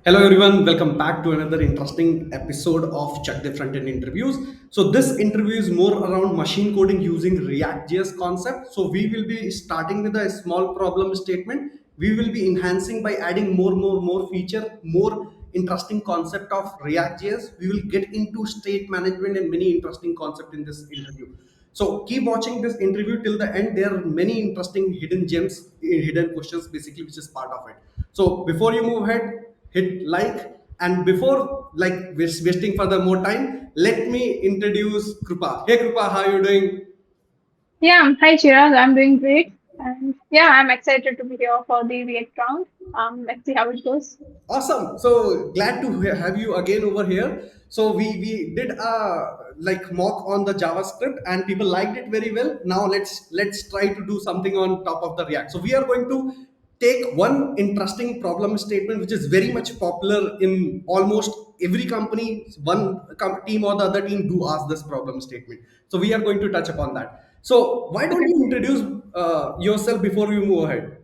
Hello everyone, welcome back to another interesting episode of Chakde Frontend interviews. So this interview is more around machine coding using React.js concept. So we will be starting with a small problem statement. We will be enhancing by adding more feature, more interesting concept of React.js. We will get into state management and many interesting concept in this interview. So keep watching this interview till the end. There are many interesting hidden gems, hidden questions basically, which is part of it. So before you move ahead, hit like, and before like wasting further more time, let me introduce Krupa. Hey Krupa, how are you doing? Yeah, hi Chirag, I'm doing great. And yeah, I'm excited to be here for the React round. Let's see how it goes. Awesome. So glad to have you again over here. So we did a like mock on the JavaScript and people liked it very well. Now let's try to do something on top of the React. So we are going to take one interesting problem statement which is very much popular in almost every company. One team or the other team do ask this problem statement. So we are going to touch upon that. So why don't Okay. you introduce yourself before we move ahead?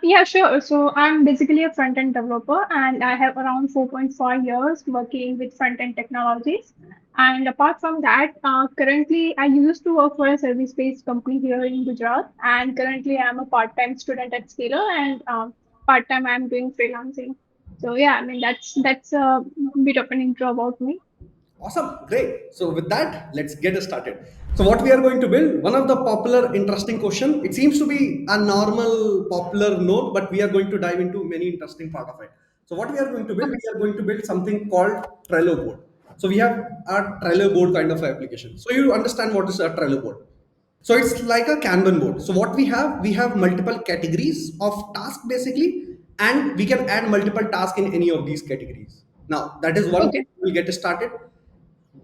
Yeah, sure. So I'm basically a front-end developer and I have around 4.5 years working with front-end technologies. And apart from that, currently I used to work for a service-based company here in Gujarat. And currently I'm a part-time student at Scalar and part-time I'm doing freelancing. So yeah, I mean that's a bit of an intro about me. Awesome, great. So with that, let's get started. So what we are going to build, one of the popular, interesting question. It seems to be a normal, popular note, but we are going to dive into many interesting part of it. So what we are going to build, Okay. we are going to build something called Trello board. So we have a Trello board kind of application. So you understand what is a Trello board. So it's like a Kanban board. So what we have multiple categories of task basically, and we can add multiple tasks in any of these categories. Now that is one way Okay. we'll get started.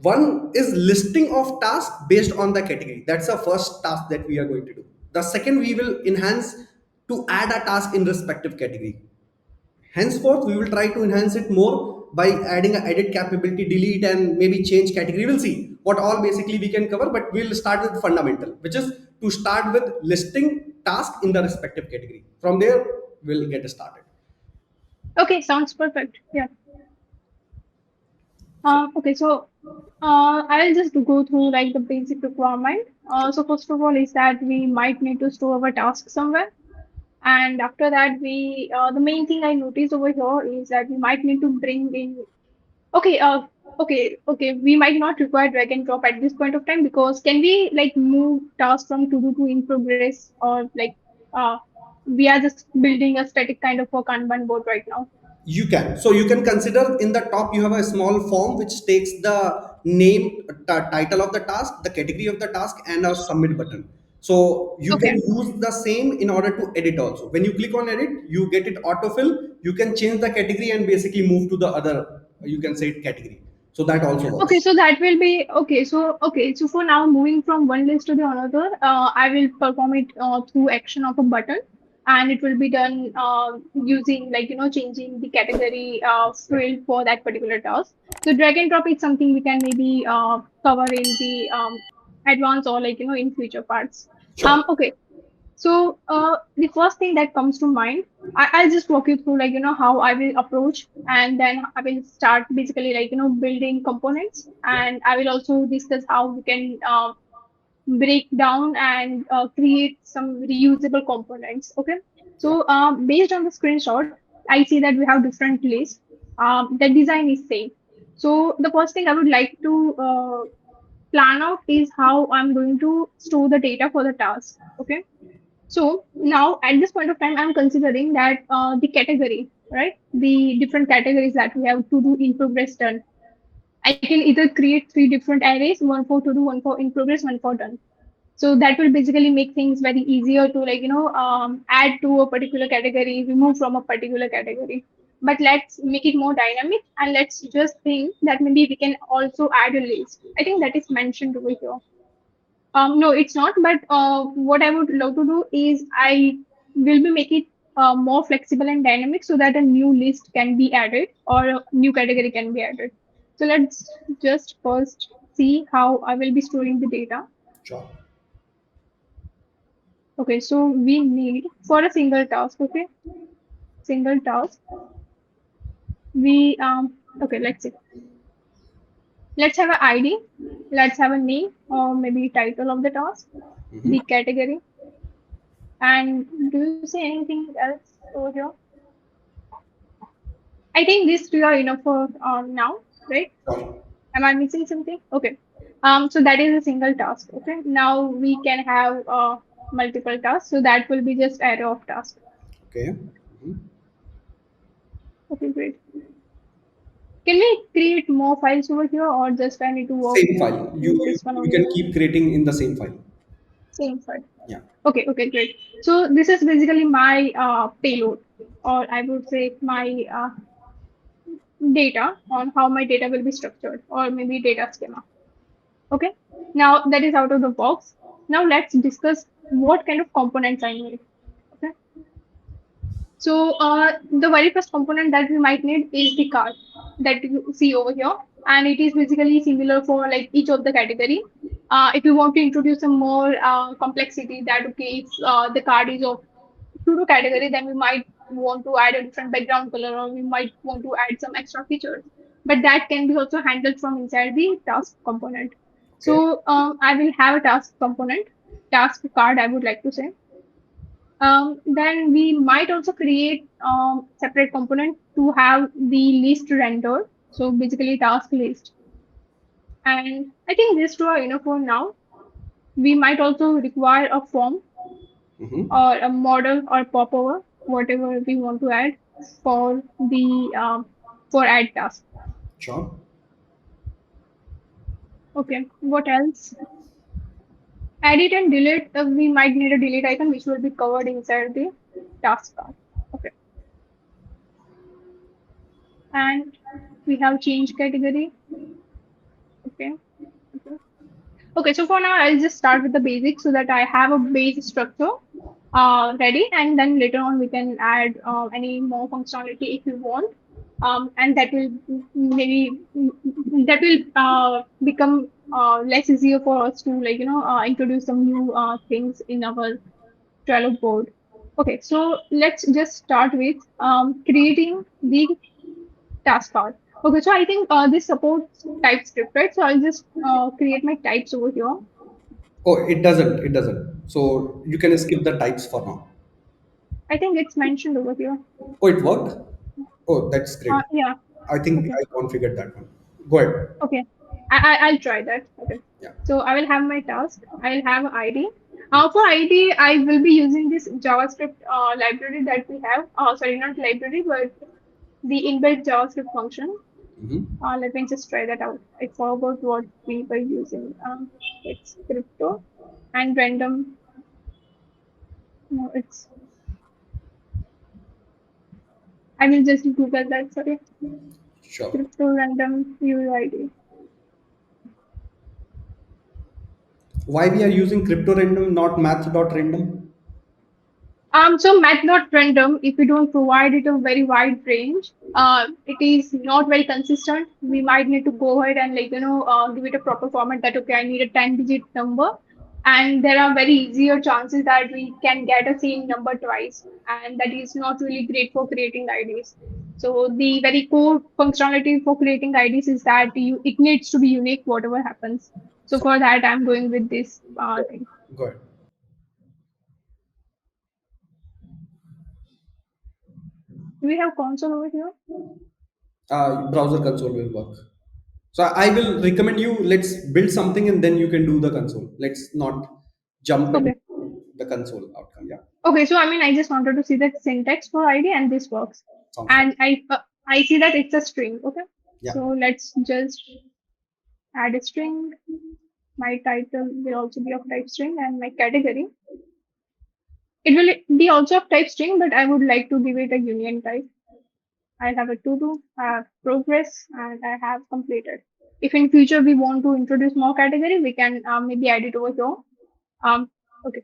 One is listing of tasks based on the category. That's the first task that we are going to do. The second, we will enhance to add a task in respective category. Henceforth, we will try to enhance it more by adding a edit capability, delete, and maybe change category. We'll see what all basically we can cover, but we'll start with fundamental, which is to start with listing task in the respective category. From there, we'll get started. Okay, sounds perfect. Yeah. Okay, so I'll just go through like the basic requirement. So first of all is that we might need to store our task somewhere. And after that, the main thing I noticed over here is that we might need to bring in, okay, we might not require drag and drop at this point of time because can we like move tasks from to do to in progress or like, uh, we are just building a static kind of a Kanban board right now. You can. So you can consider in the top you have a small form which takes the name, title of the task, the category of the task, and a submit button. So you can Okay. use the same in order to edit also. When you click on edit, you get it autofill. You can change the category and basically move to the other. You can say it category. So that also Okay, works. so that will be okay. So for now, moving from one list to the another, I will perform it through action of a button, and it will be done using like changing the category field for that particular task. So drag and drop is something we can maybe cover in the advanced or like in future parts. Sure. Okay. So the first thing that comes to mind, I'll just walk you through like how I will approach, and then I will start basically like building components, Yeah. and I will also discuss how we can break down and create some reusable components. Okay, Yeah. so based on the screenshot, I see that we have different lists. The design is same. So the first thing I would like to plan out is how I'm going to store the data for the task. Okay, so now at this point of time, I'm considering that the category, right? The different categories that we have to do in progress done. I can either create three different arrays, one for to do, one for in progress, one for done. So that will basically make things very easier to like, add to a particular category, remove from a particular category. But let's make it more dynamic and let's just think that maybe we can also add a list. I think that is mentioned over here. No, it's not. But what I would love to do is I will be make it more flexible and dynamic so that a new list can be added or a new category can be added. So let's just first see how I will be storing the data. Sure. Okay, so we need for a single task. Okay, single task. we okay, let's see. Let's have an ID. Let's have a name or maybe title of the task, the Mm-hmm. category, and do you see anything else over here? I think these three are enough for now, right? Sure. Am I missing something? Okay. So that is a single task. Okay. Now we can have multiple tasks. So that will be just array of tasks. Okay. Mhm. Okay, great. Can we create more files over here or just I need to work Same file. You, with you this one you only? can keep creating in the same file. Same file. Yeah. Okay, okay, great. So this is basically my payload, or I would say my data on how my data will be structured, or maybe data schema. Okay. Now that is out of the box. Now let's discuss what kind of components I need. Okay. So the very first component that we might need is the card that you see over here, and it is basically similar for like each of the category. If you want to introduce some more complexity, that okay, if the card is of pseudo category, then we might want to add a different background color, or we might want to add some extra features. But that can be also handled from inside the task component. Okay. So I will have a task component, task card, I would like to say. Then we might also create separate component to have the list rendered. So basically task list. And I think these two are enough for now. We might also require a form Mm-hmm. or a model or popover, whatever we want to add for the for add task. Sure. Okay, what else? Edit and delete. We might need a delete icon which will be covered inside the task card. Okay, and we have change category. Okay. Okay. Okay, so for now, I'll just start with the basics so that I have a base structure ready, and then later on we can add any more functionality if you want, and that will maybe that will become less easier for us to like introduce some new things in our Trello board. Okay, so let's just start with creating the taskbar. Okay, so I think this supports TypeScript, right? So I'll just create my types over here. Oh, it doesn't. It doesn't. So you can skip the types for now. I think it's mentioned over here. Oh, it worked. Oh, that's great. Yeah. I think Okay. I configured that one. Go ahead. Okay. I'll try that. Okay. Yeah. So I will have my task. I'll have ID. For ID, I will be using this JavaScript library that we have. Sorry, not library, but the inbuilt JavaScript function. Mm-hmm. Let me just try that out. I forgot what we were using. It's crypto and random. No, it's. I will just Google that. Sorry, Sure. crypto random UID. Why we are using crypto random, not math dot random? So math not random, if we don't provide it a very wide range, it is not very consistent. We might need to go ahead and give it a proper format that okay, I need a 10-digit number, and there are very easier chances that we can get a same number twice, and that is not really great for creating IDs. So the very core functionality for creating IDs is that it needs to be unique, whatever happens. So for that, I'm going with this thing. Go ahead. Do we have console over here? Browser console will work. So I will recommend you. Let's build something and then you can do the console. Let's not jump into Okay. the console outcome. Yeah. Okay, so I mean, I just wanted to see the syntax for ID and this works. Sounds fine. And I see that it's a string. Okay, Yeah. so let's just add a string. My title will also be of type string, and my category it will be also of type string, but I would like to give it a union type. I have a to do, I have progress, and I have completed. If in future we want to introduce more category, we can maybe add it over here. Okay.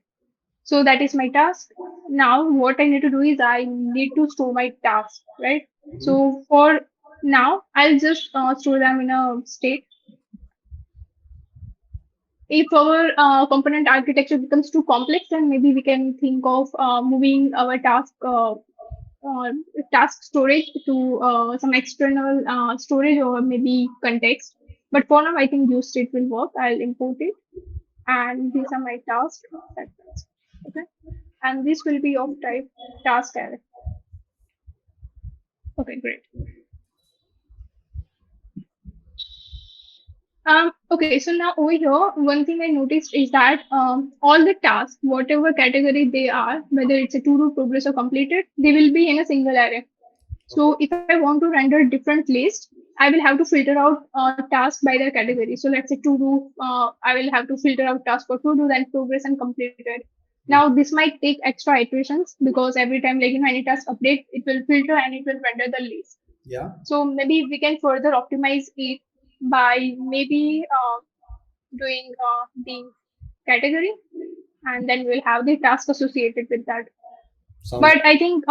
So that is my task. Now what I need to do is I need to store my task, right? Mhm. So for now, I'll just store them in a state. If our component architecture becomes too complex, then maybe we can think of moving our task uh, task storage to some external storage or maybe context. But for now, I think use state will work. I'll import it, and these are my tasks. Okay, and this will be of type task array. Okay, great. Okay, so now over here, one thing I noticed is that all the tasks, whatever category they are, whether it's a to-do, progress, or completed, they will be in a single array. Okay. So if I want to render different list, I will have to filter out task by their category. So let's say to-do, I will have to filter out task for to-do, then progress and completed. Now this might take extra iterations because every time any task update, it will filter and it will render the list. Yeah. So maybe we can further optimize it by maybe doing the category, and then we'll have the task associated with that. Sounds But I think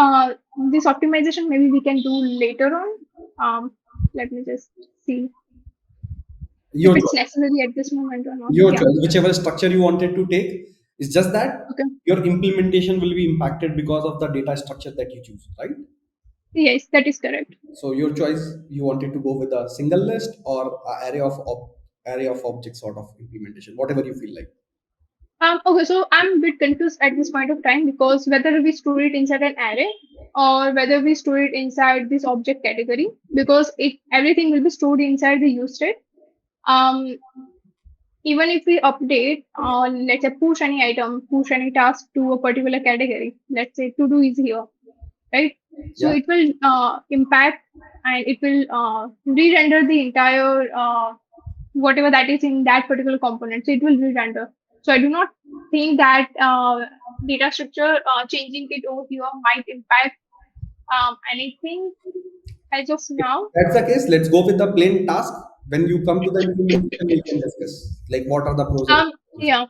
this optimization maybe we can do later on. Let me just see if your it's choice. necessary at this moment or not. Your Yeah. choice. Whichever structure you wanted to take, it's just that Okay. your implementation will be impacted because of the data structure that you choose, right? Yes, that is correct. So your choice, you wanted to go with a single list or a array of objects sort of implementation, whatever you feel like. Okay, so I'm a bit confused at this point of time because whether we store it inside an array or whether we store it inside this object category, because it everything will be stored inside the use state. Um, Even if we update, let's say push any item, push any task to a particular category, let's say to do is here, right? So Yeah. it will impact and it will re-render the entire whatever that is in that particular component. So it will re-render. So I do not think that data structure changing it over here might impact anything as of now. That's the case. Let's go with the plain task. When you come to the implementation, we can discuss like what are the pros and cons. Yeah.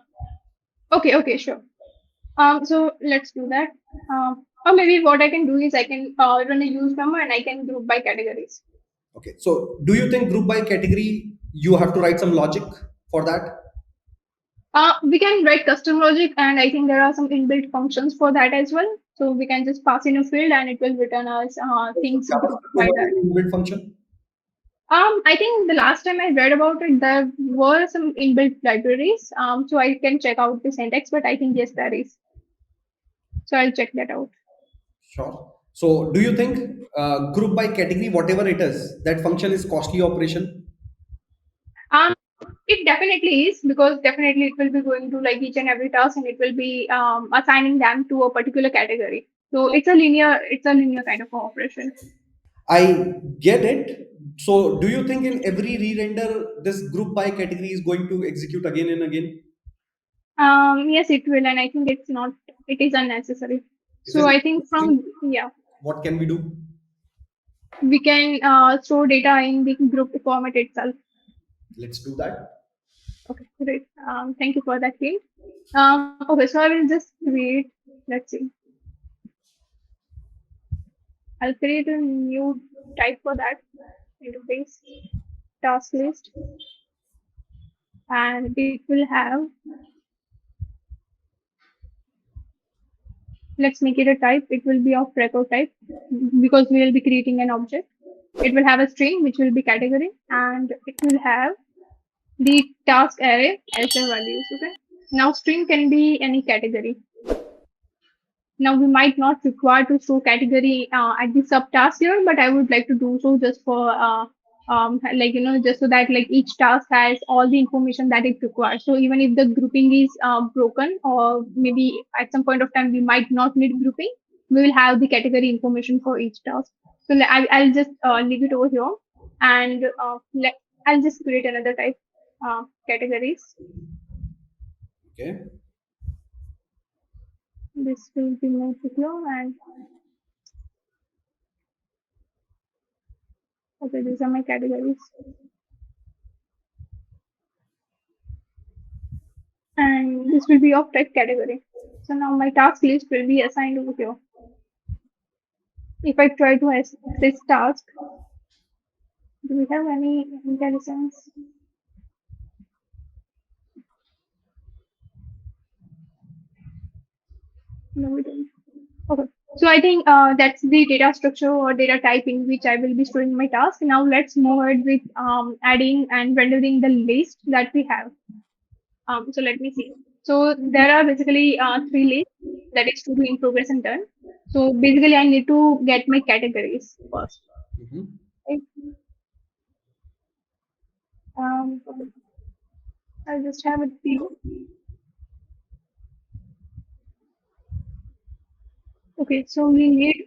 Okay. Okay. Sure. So let's do that. Or maybe what I can do is I can run a use memo and I can group by categories. Okay. So do you think group by category you have to write some logic for that? We can write custom logic, and I think there are some inbuilt functions for that as well. So we can just pass in a field, and it will return us So things grouped JavaScript by provide that. any inbuilt function? I think the last time I read about it, there were some inbuilt libraries. So I can check out the syntax, but I think yes, there is. So I'll check that out. Sure. So do you think group by category, whatever it is, that function is costly operation? Um, it definitely is because definitely it will be going to like each and every task and it will be assigning them to a particular category. So it's a linear kind of operation. I get it. So do you think in every re-render this group by category is going to execute again and again? Yes, it will, and I think it is unnecessary. Is So it I think interesting? yeah, What can we do? we can store data in the group format itself. Let's do that. Okay, great. Thank you for that, Kate. Okay, so I will just create, let's see, I'll create a new type for that interface task list, and it will have, let's make it a type. It will be of record type because we will be creating an object. It will have a string, which will be category, and it will have the task array as the values. Okay. Now string can be any category. Now we might not require to show category at the subtask here, but I would like to do so just for just so that like each task has all the information that it requires. So even if the grouping is broken, or maybe at some point of time we might not need grouping, we will have the category information for each task. So I'll just leave it over here, and I'll just create another type categories. Okay. This will be moved to here, and okay, these are my categories. And this will be of type category. So now my task list will be assigned over here. If I try to access task, do we have any intelligence? No, we don't. Okay. So I think that's the data structure or data type in which I will be storing my task. Now let's move ahead with adding and rendering the list that we have. So let me see. So there are basically three lists, that is to do, in progress, and done. So basically I need to get my categories first. Mhm. Right? Okay. I'll just have a few. Okay, so we need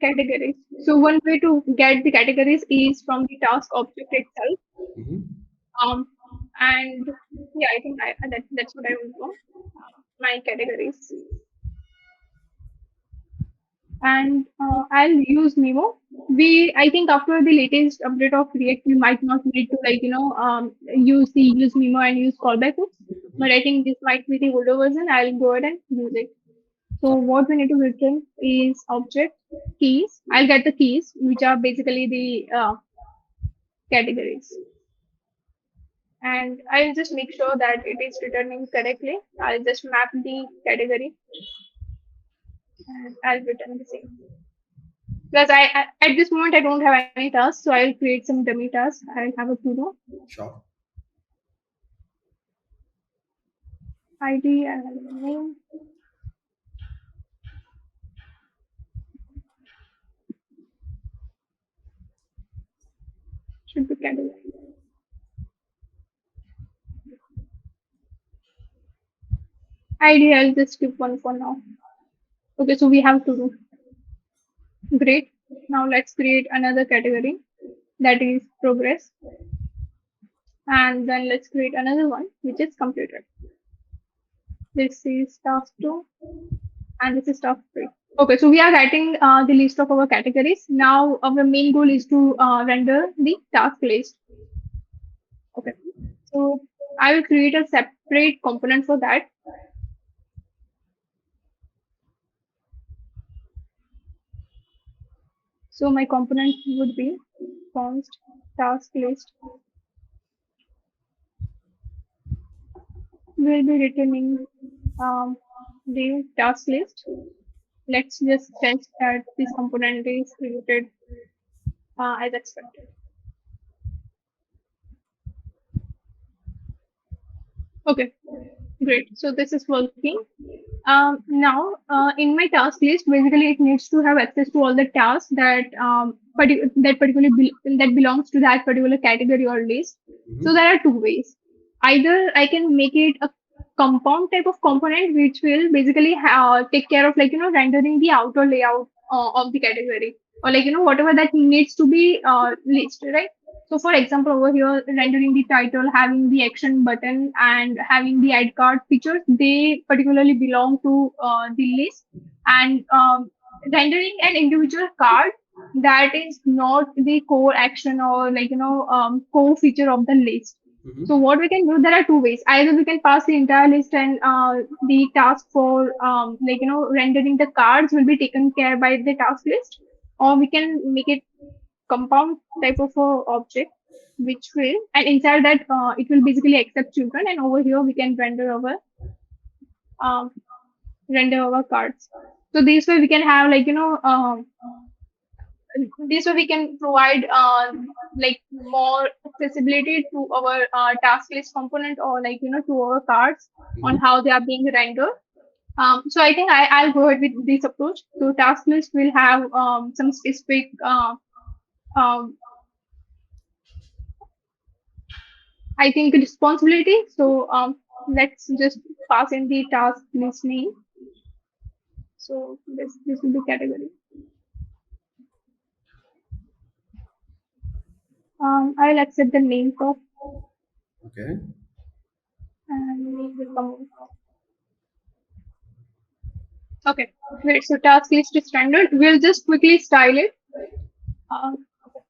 categories. So one way to get the categories is from the task object itself. Mhm. Um, and yeah, I think that's what I will do. My categories, and I'll use Memo. I think after the latest update of React, we might not need to use Memo and use callback hooks. But I think this might be the older version. I'll go ahead and use it. So what we need to return is object keys. I'll get the keys, which are basically the categories. And I'll just make sure that it is returning correctly. I'll just map the category and I'll return the same. Plus, at this moment I don't have any tasks, so I'll create some dummy tasks. I'll have a to-do Sure. ID and name should be category. ID, I'll just skip one for now. Okay, so we have to-do. Great. Now let's create another category, that is progress, and then let's create another one which is completed. This is task 2 and this is task 3. Okay, so we are writing the list of our categories. Now our main goal is to render the task list. Okay, so I will create a separate component for that. So my component would be const task list. We'll be returning the task list. Let's just test that this component is created as expected. Okay, great. So this is working. Now, in my task list, basically it needs to have access to all the tasks that belongs to that particular category or list. So Mhm. there are two ways. Either I can make it a compound type of component, which will basically take care of rendering the outer layout of the category, or whatever that needs to be listed, right? So for example, over here, rendering the title, having the action button, and having the add card features, they particularly belong to the list. And rendering an individual card, that is not the core action or core feature of the list. So Mhm. what we can do, there are two ways. Either we can pass the entire list, and the task for rendering the cards will be taken care by the task list, or we can make it compound type of a object, which will, and inside that it will basically accept children, and over here we can um, render our cards. So this way we can have this way we can provide more accessibility to our task list component, or to our cards on Mhm. how they are being rendered. So I think I'll go ahead with this approach. So task list will have some specific um, I think responsibility. So let's just pass in the task list name. So this will be category. I'll accept the name of, Okay. and name will come. Okay, great. So task list is standard. We'll just quickly style it. Okay.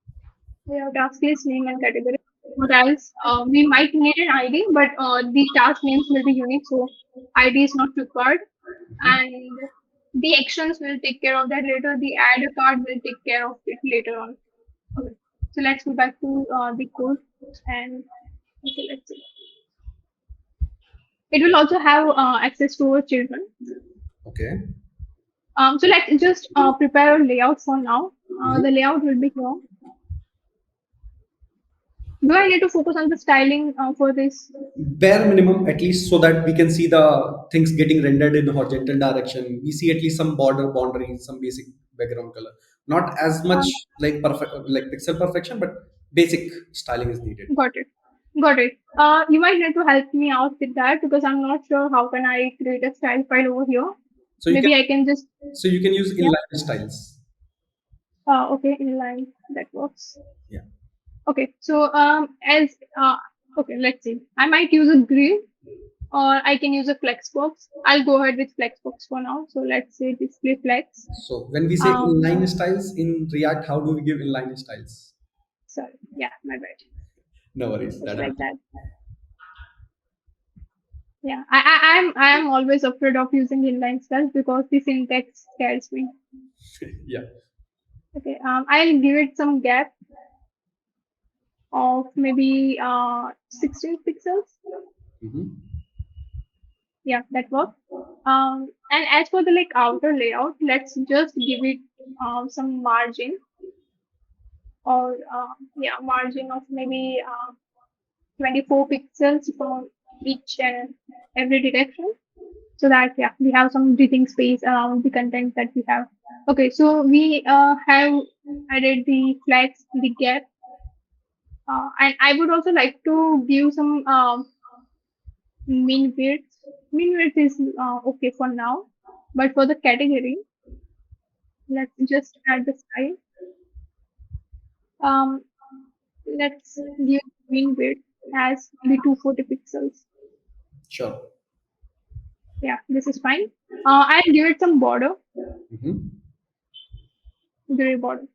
We have task list name and category. What else? We might need an ID, but the task names will be unique, so ID is not required. And the actions will take care of that later. The add a card will take care of it later on. Okay. So let's go back to the code, and okay, let's see. It will also have access to our children. Okay. So let's just prepare a layout for now. The layout will be here. Do I need to focus on the styling for this? Bare minimum, at least, so that we can see the things getting rendered in horizontal direction. We see at least some border boundaries, some basic background color. Not as much Um, like perfect, like pixel perfection, but basic styling is needed. got it. Got it. You might need to help me out with that because I'm not sure how can I create a style file over here. So you can Maybe I can just, use yeah. inline styles. Okay, inline. That works. Yeah. Okay. So as okay, let's see. I might use a grid or I can use a flexbox. I'll go ahead with flexbox for now. So let's say display flex. So when we say Um, inline styles in React, how do we give inline styles? sorry. Yeah, my bad. No worries, Just that like happens. that. Yeah, I'm always afraid of using inline styles because the syntax scares me. Yeah. Okay, I'll give it some gap of maybe 16 pixels. Hmm. Yeah, that works. And as for the like outer layout, let's just give it some margin or yeah, margin of maybe 24 pixels from each and every direction, so that yeah, we have some breathing space around the content that we have. Okay, so we have added the flags, the gap, and I would also like to give some min width. Min width is okay for now, but for the category, let's just add the style. Um, let's give min width as maybe 240 pixels. Sure. Yeah, this is fine. I'll give it some border, Hmm. gray border,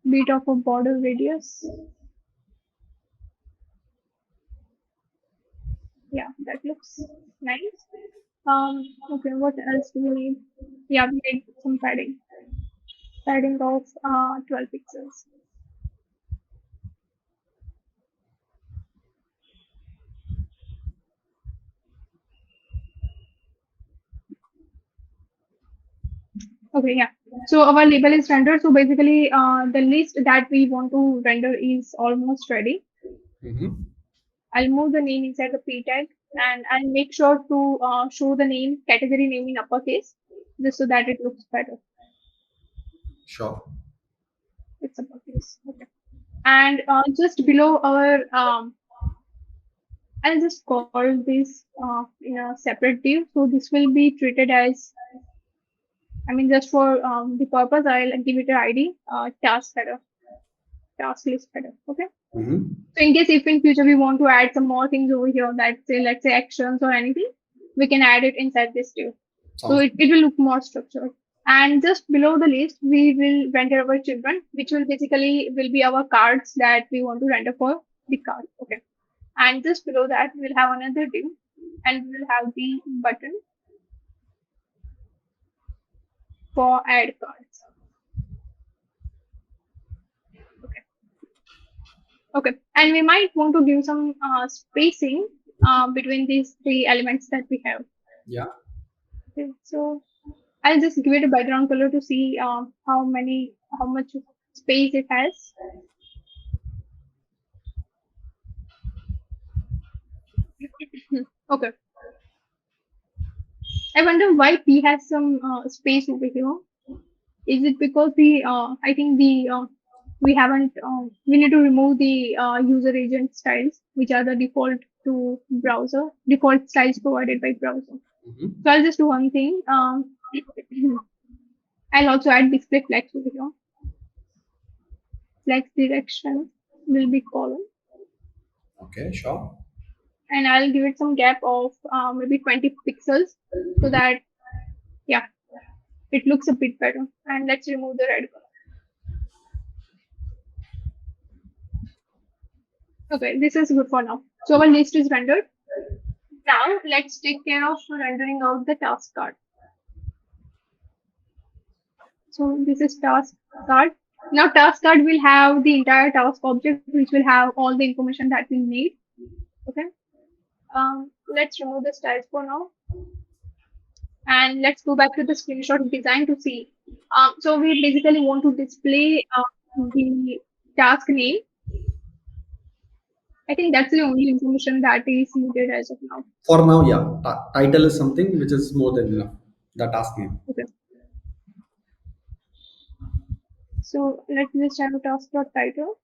bit of a border radius. Yeah, that looks nice. Okay, what else do we need? Yeah, we need some padding. Padding of 12 pixels. Okay, yeah. So our label is rendered. So basically, the list that we want to render is almost ready. Hmm. I'll move the name inside the p tag and I'll make sure to show the name, category name in uppercase, just so that it looks better. Sure. It's uppercase. Okay. And just below our I'll just call this in a separate div. So this will be treated as, I mean, just for the purpose, I'll give it an ID, task header, task list header. Okay. Hmm. So in case if in future we want to add some more things over here, that say, let's say actions or anything, we can add it inside this div. So Sounds. it will look more structured. And just below the list, we will render our children, which will basically will be our cards that we want to render for the card. Okay. And just below that, we'll have another div and we'll have the button for add cards. Okay. Okay. And we might want to give some spacing between these three elements that we have. Yeah. Okay. So I'll just give it a background color to see how much space it has. Okay. I wonder why P has some space over here. Is it because I think we haven't, we need to remove the user agent styles, which are the default to browser, default styles provided by browser. Hmm. So I'll just do one thing. I'll also add display flex over here. Flex direction will be column. Okay. Sure. And I'll give it some gap of maybe 20 pixels so that, yeah, it looks a bit better. And let's remove the red color. Okay, this is good for now. So our list is rendered. Now let's take care of rendering out the task card. So this is task card. Now task card will have the entire task object, which will have all the information that we need. Okay. Let's remove the styles for now. And let's go back to the screenshot design to see. So we basically want to display the task name. I think that's the only information that is needed as of now. For now, yeah, title is something which is more than enough. The task name. Okay. So let's just have a task dot title.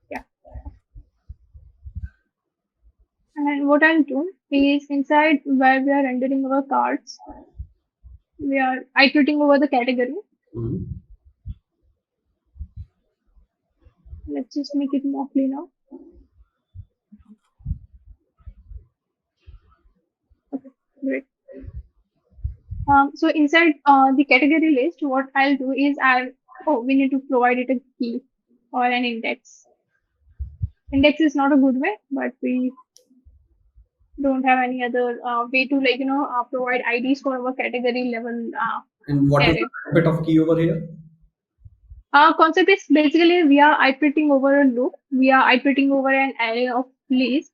Yeah. And what I'll do is inside where we are rendering our cards, we are iterating over the category. Mhm. Let's just make it more cleaner. Okay, great. So inside the category list, what I'll do is we need to provide it a key or an index. Index is not a good way, but we don't have any other way to provide IDs for our category level And what is the array. bit of key over here? Our concept is basically we are iterating over a loop. We are iterating over an array of lists.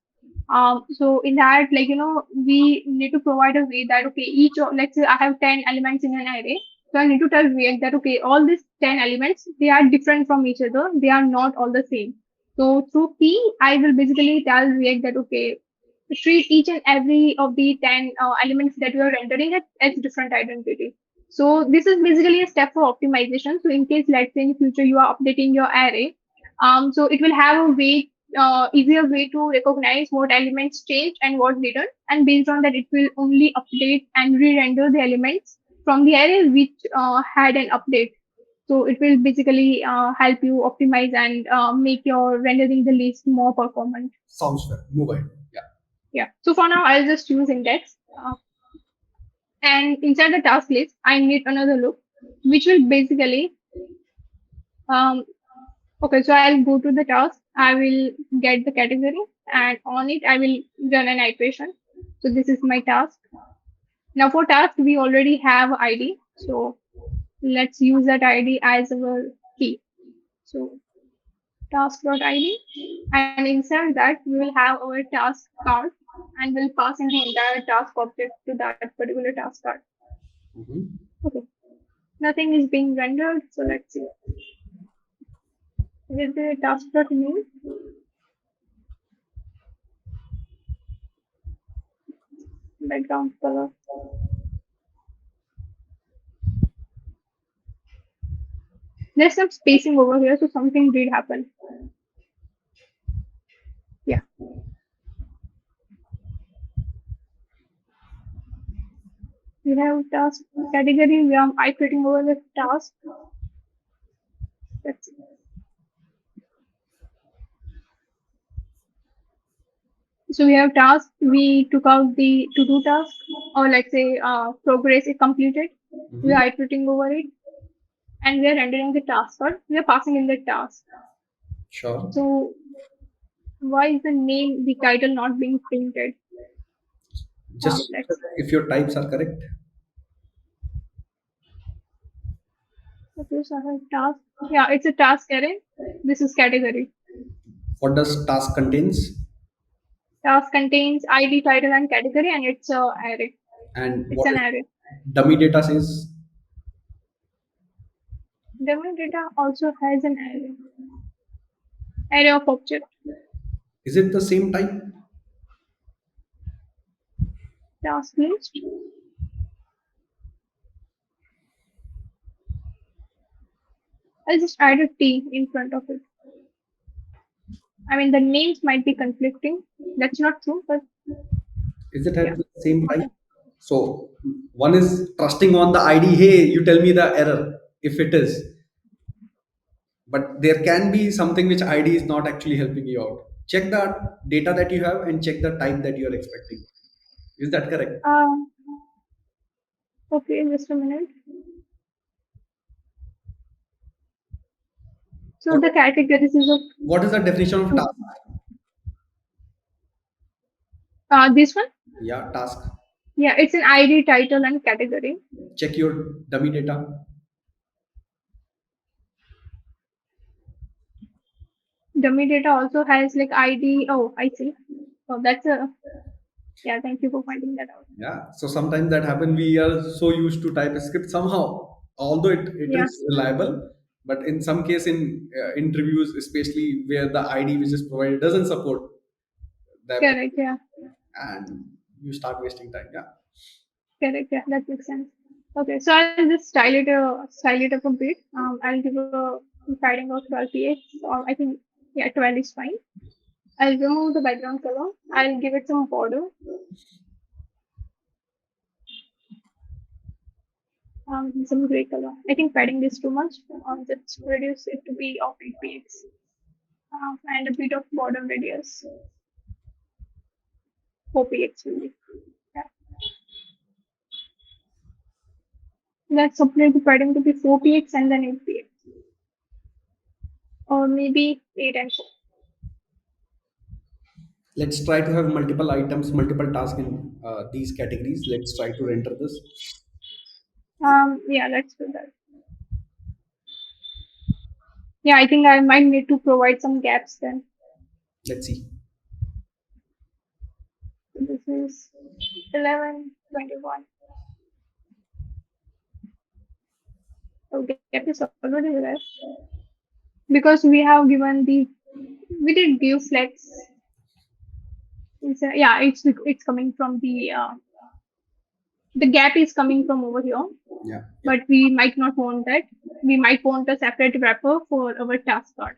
So in that, we need to provide a way that okay, let's say I have 10 elements in an array. So I need to tell React that okay, all these 10 elements they are different from each other. They are not all the same. So through key, I will basically tell React that okay, treat each and every of the 10 elements that you are rendering as different identity. So this is basically a step for optimization. So in case, let's say in the future you are updating your array, so it will have a way, easier way to recognize what elements changed and what didn't, and based on that, it will only update and re-render the elements from the array which had an update. So it will basically help you optimize and make your rendering the list more performant. Sounds fair. Move ahead. Yeah. Yeah. So for now, I'll just use index. And inside the task list, I need another loop, which will basically, um, okay, so I'll go to the task. I will get the category and on it, I will run an iteration. So this is my task. Now for task, we already have ID. So let's use that ID as our key. So task.id, and inside that we will have our task card and we'll pass in the entire task object to that particular task card. Mhm. Okay. Nothing is being rendered, so let's see. Is it the task.name? Background color. There's some spacing over here, so something did happen. Yeah. We have task category. We are iterating over the task. Let's see. So we have task. We took out the to-do task, or let's say progress is completed. We Mhm. are iterating over it, and we are rendering the task card. We are passing in the task. Sure. So why is the name, the title not being printed? Just Let's if your types are correct. okay, so I have task. Yeah, it's a task array. This is category. What does task contains? Task contains ID, title, and category, and it's a array. And It's what an is array. dummy data says? Domain data also has an array of object. Is it the same type? Task list. I'll just add a T in front of it. I mean, the names might be conflicting. That's not true, but Is it yeah. have the same type? So one is trusting on the ID. Hey, you tell me the error if it is. But there can be something which ID is not actually helping you out. Check the data that you have and check the type that you are expecting. Is that correct? Uh, okay, just a minute. So What the categories is of what is the definition of task? this one. Yeah, task. Yeah, it's an ID, title, and category. Check your dummy data. Dummy data also has like ID. Oh, I see. So that's a, yeah, thank you for pointing that out. Yeah. So sometimes that happen. We are so used to TypeScript somehow, although it Yeah, is reliable, but in some case in interviews, especially where the ID which is provided doesn't support the correct. Yeah, and you start wasting time. Yeah. correct. Yeah, that makes sense. Okay, so I'll just style it up a bit. I'll give a padding of 12 px, or I think yeah, 12 is fine. I'll remove the background color. I'll give it some border, some gray color. I think padding is too much. Just reduce it to be of 8 px, and a bit of border radius. 4 px will be. Yeah. Let's apply the padding to be 4 px and then 8 px, or maybe 8 and 4. Let's try to have multiple items, multiple tasks in these categories. Let's try to render this. Yeah, let's do that. Yeah, I think I might need to provide some gaps then. Let's see. So this is 11:21. So gap is already there because we have given the, we did give flex. Yeah, it's coming from the gap is coming from over here, Yeah. Yeah. but we might not want that. We might want a separate wrapper for our task card.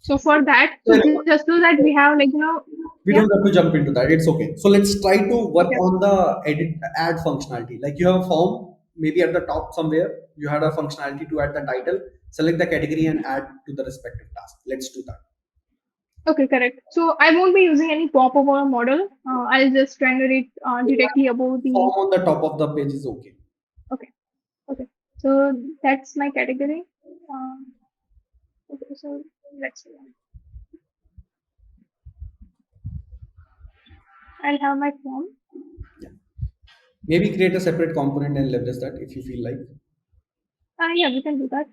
So for that, so just so that we have like We yeah, don't have to jump into that. It's okay. So let's try to work yeah. on the edit add functionality. Like you have a form, maybe at the top somewhere, you had a functionality to add the title, select the category and add to the respective task. Let's do that. Okay, correct. So I won't be using any pop-over model. I'll just render it directly above Form the. on the top of the page is okay. Okay, okay. So that's my category. Okay, so let's see. I'll have my form. Yeah. Maybe create a separate component and leverage that if you feel like. Yeah, we can do that.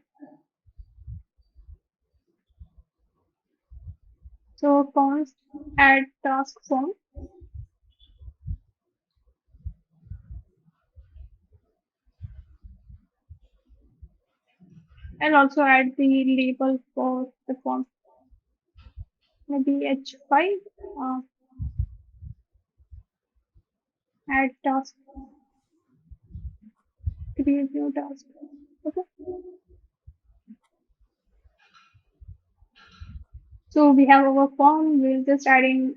So forms, add task form. I'll also add the label for the form. Maybe H5. Uh, add task. Create new task. Okay. So we have our form. We'll just add in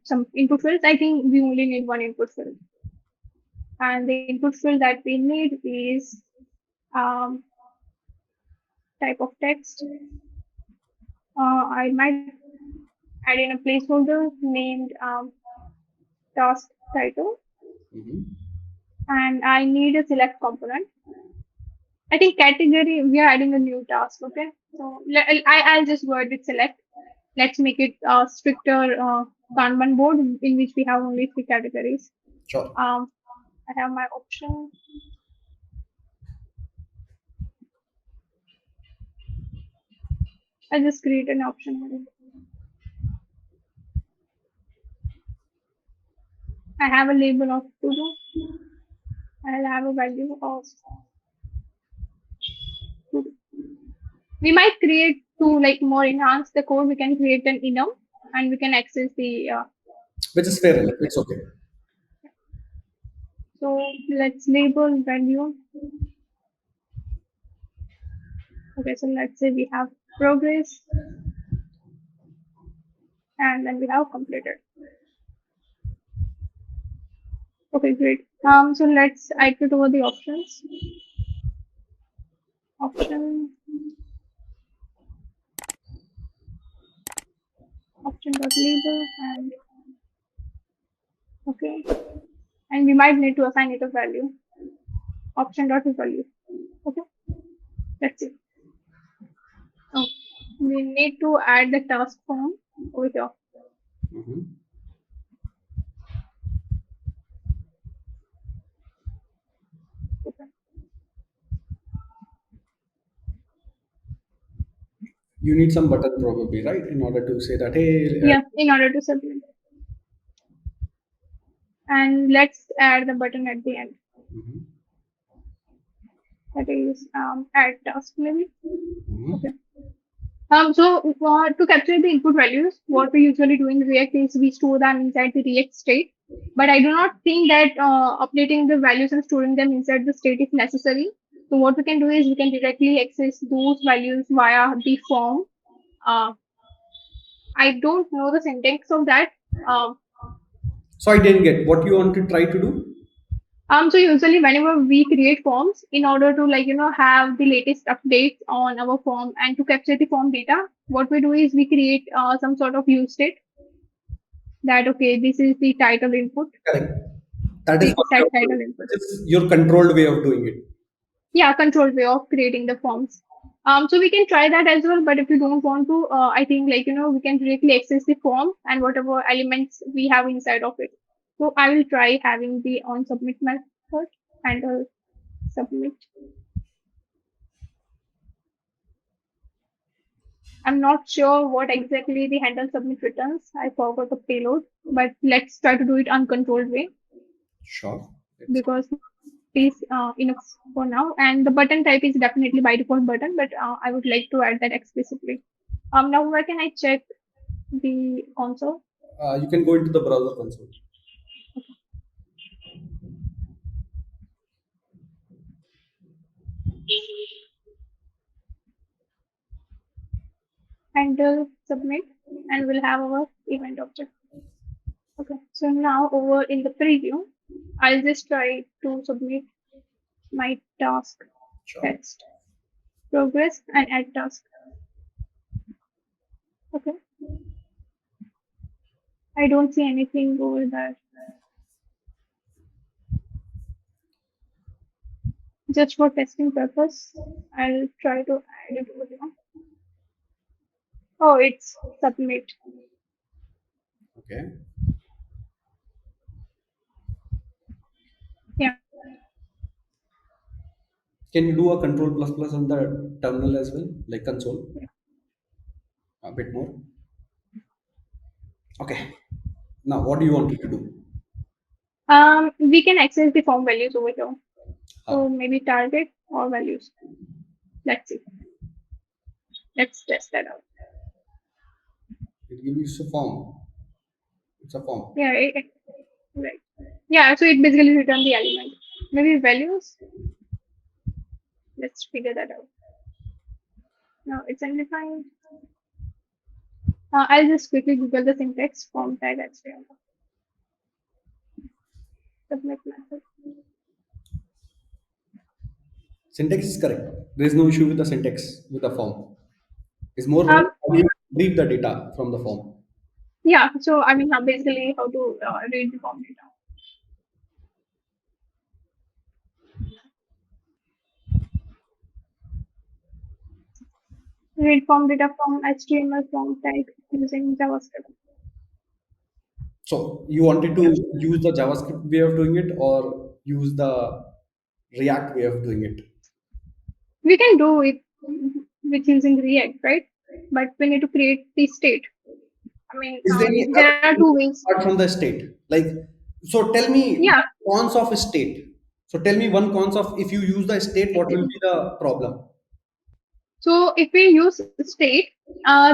some input fields. I think we only need one input field. And the input field that we need is um, type of text. I might add in a placeholder named task title, Mhm. and I need a select component. I think category, we are adding a new task. Okay, so I'll just word with select. Let's make it a stricter Kanban board in which we have only 3 categories. Sure. Um, I have my option. I just create an option. I have a label of to do. I'll have a value of to do. We might create to like more enhance the code. We can create an enum and we can access the. Which is fair enough. It's okay. So let's label value. Okay, so let's say we have progress and then we have completed. Okay, great. So let's iterate over the options. Option, option dot label, and okay. And we might need to assign it a value. Option dot value. Okay, that's it. Oh, we need to add the task form over here. Mhm. Okay. You need some button probably, right? In order to say that, hey, Yeah, in order to submit. and let's add the button at the end. Mhm. That is add task maybe. Okay. Mhm. To capture the input values, what we usually do in React is we store them inside the React state. But I do not think that updating the values and storing them inside the state is necessary. So what we can do is we can directly access those values via the form. Uh, I don't know the syntax of that. Um, So I didn't get what you want to try to do. so usually whenever we create forms, in order to have the latest updates on our form and to capture the form data, what we do is we create some sort of use state that okay, this is the title input, Correct. That is the what you set have to do. title input. This is your controlled way of doing it. Yeah, controlled way of creating the forms. So we can try that as well, but if you don't want to, I think we can directly access the form and whatever elements we have inside of it. So I will try having the on submit method and submit. I'm not sure what exactly the handle submit returns. I forgot the payload, but let's try to do it uncontrolled way Sure. Let's because is enough for now. And the button type is definitely by default button, but I would like to add that explicitly. Now where can I check the console? you can go into the browser console. Handle submit, and we'll have our event object. Okay. So now over in the preview, I'll just try to submit my task Sure. text, progress, and add task. Okay. I don't see anything over there. Just for testing purpose, I'll try to add it over here. Oh, it's submit. Okay. Yeah. Can you do a control plus plus on the terminal as well, like console? A bit more. Okay. Now, what do you want it to do? We can access the form values over here. So How? maybe target or values. Let's see. Let's test that out. It gives you a form. It's a form. Yeah, right. Yeah, so it basically return the element. Maybe values. Let's figure that out. No, it's undefined. I'll just quickly Google the syntax form tag HTML. Submit method. Syntax is correct. There is no issue with the syntax with the form. It's more Um, how you read the data from the form. yeah, so I mean, basically how to read the form data. Read form data from HTML form tag using JavaScript. So you wanted to Yeah. use the JavaScript way of doing it or use the React way of doing it? We can do it with using React, right? But we need to create the state. I mean, Is there any there other are two thing ways. apart from the state? Like, so tell me Yeah. cons of a state. So tell me one cons of if you use the state, what will be the problem? So if we use state,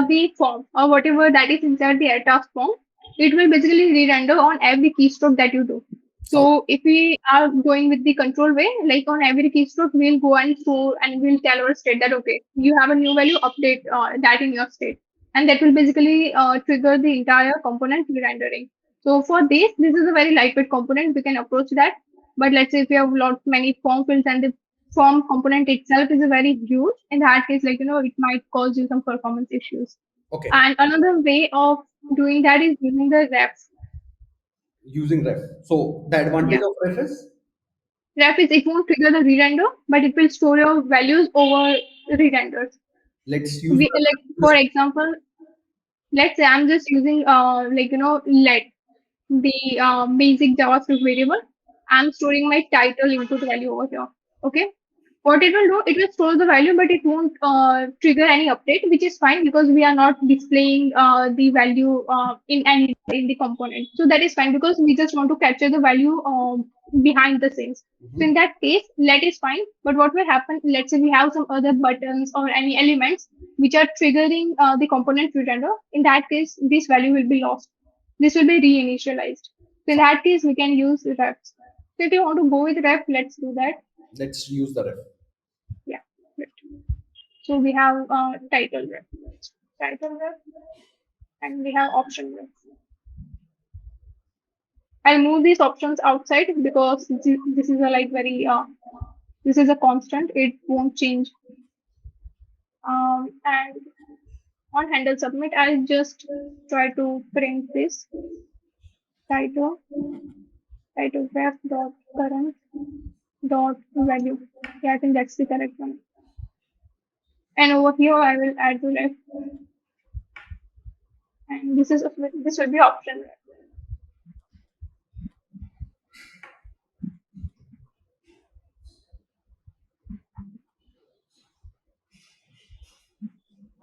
the form or whatever that is inside the task form, it will basically re-render on every keystroke that you do. So So if we are going with the control way, like on every keystroke, we'll go and store and we'll tell our state that okay, you have a new value, update that in your state, and that will basically trigger the entire component re-rendering. So for this is a very lightweight component. We can approach that. But let's say if you have lot many form fields and the form component itself is a very huge, in that case, it might cause you some performance issues. okay, And another way of doing that is using the refs. using ref. So the advantage Yeah. of ref is Ref is it won't trigger the re-render, but it will store your values over re-renders. let's use We, like for the example, let's say I'm just using let the basic JavaScript variable. I'm storing my title input value over here. Okay. what it will do, it will store the value, but it won't trigger any update, which is fine because we are not displaying the value in the component. So that is fine because we just want to capture the value behind the scenes. So in Mhm. that case, let is fine. But what will happen? Let's say we have some other buttons or any elements which are triggering the component render. In that case, this value will be lost. This will be reinitialized. So in that case, we can use refs. So if you want to go with ref, let's do that. Let's use the ref. Yeah. Right. So we have title ref, and we have option ref. I'll move these options outside because this is a like very this is a constant. It won't change. And on handle submit, I'll just try to print this title title ref dot current dot value. Yeah, I think that's the correct one. And over here, I will add the ref, and this will be option ref.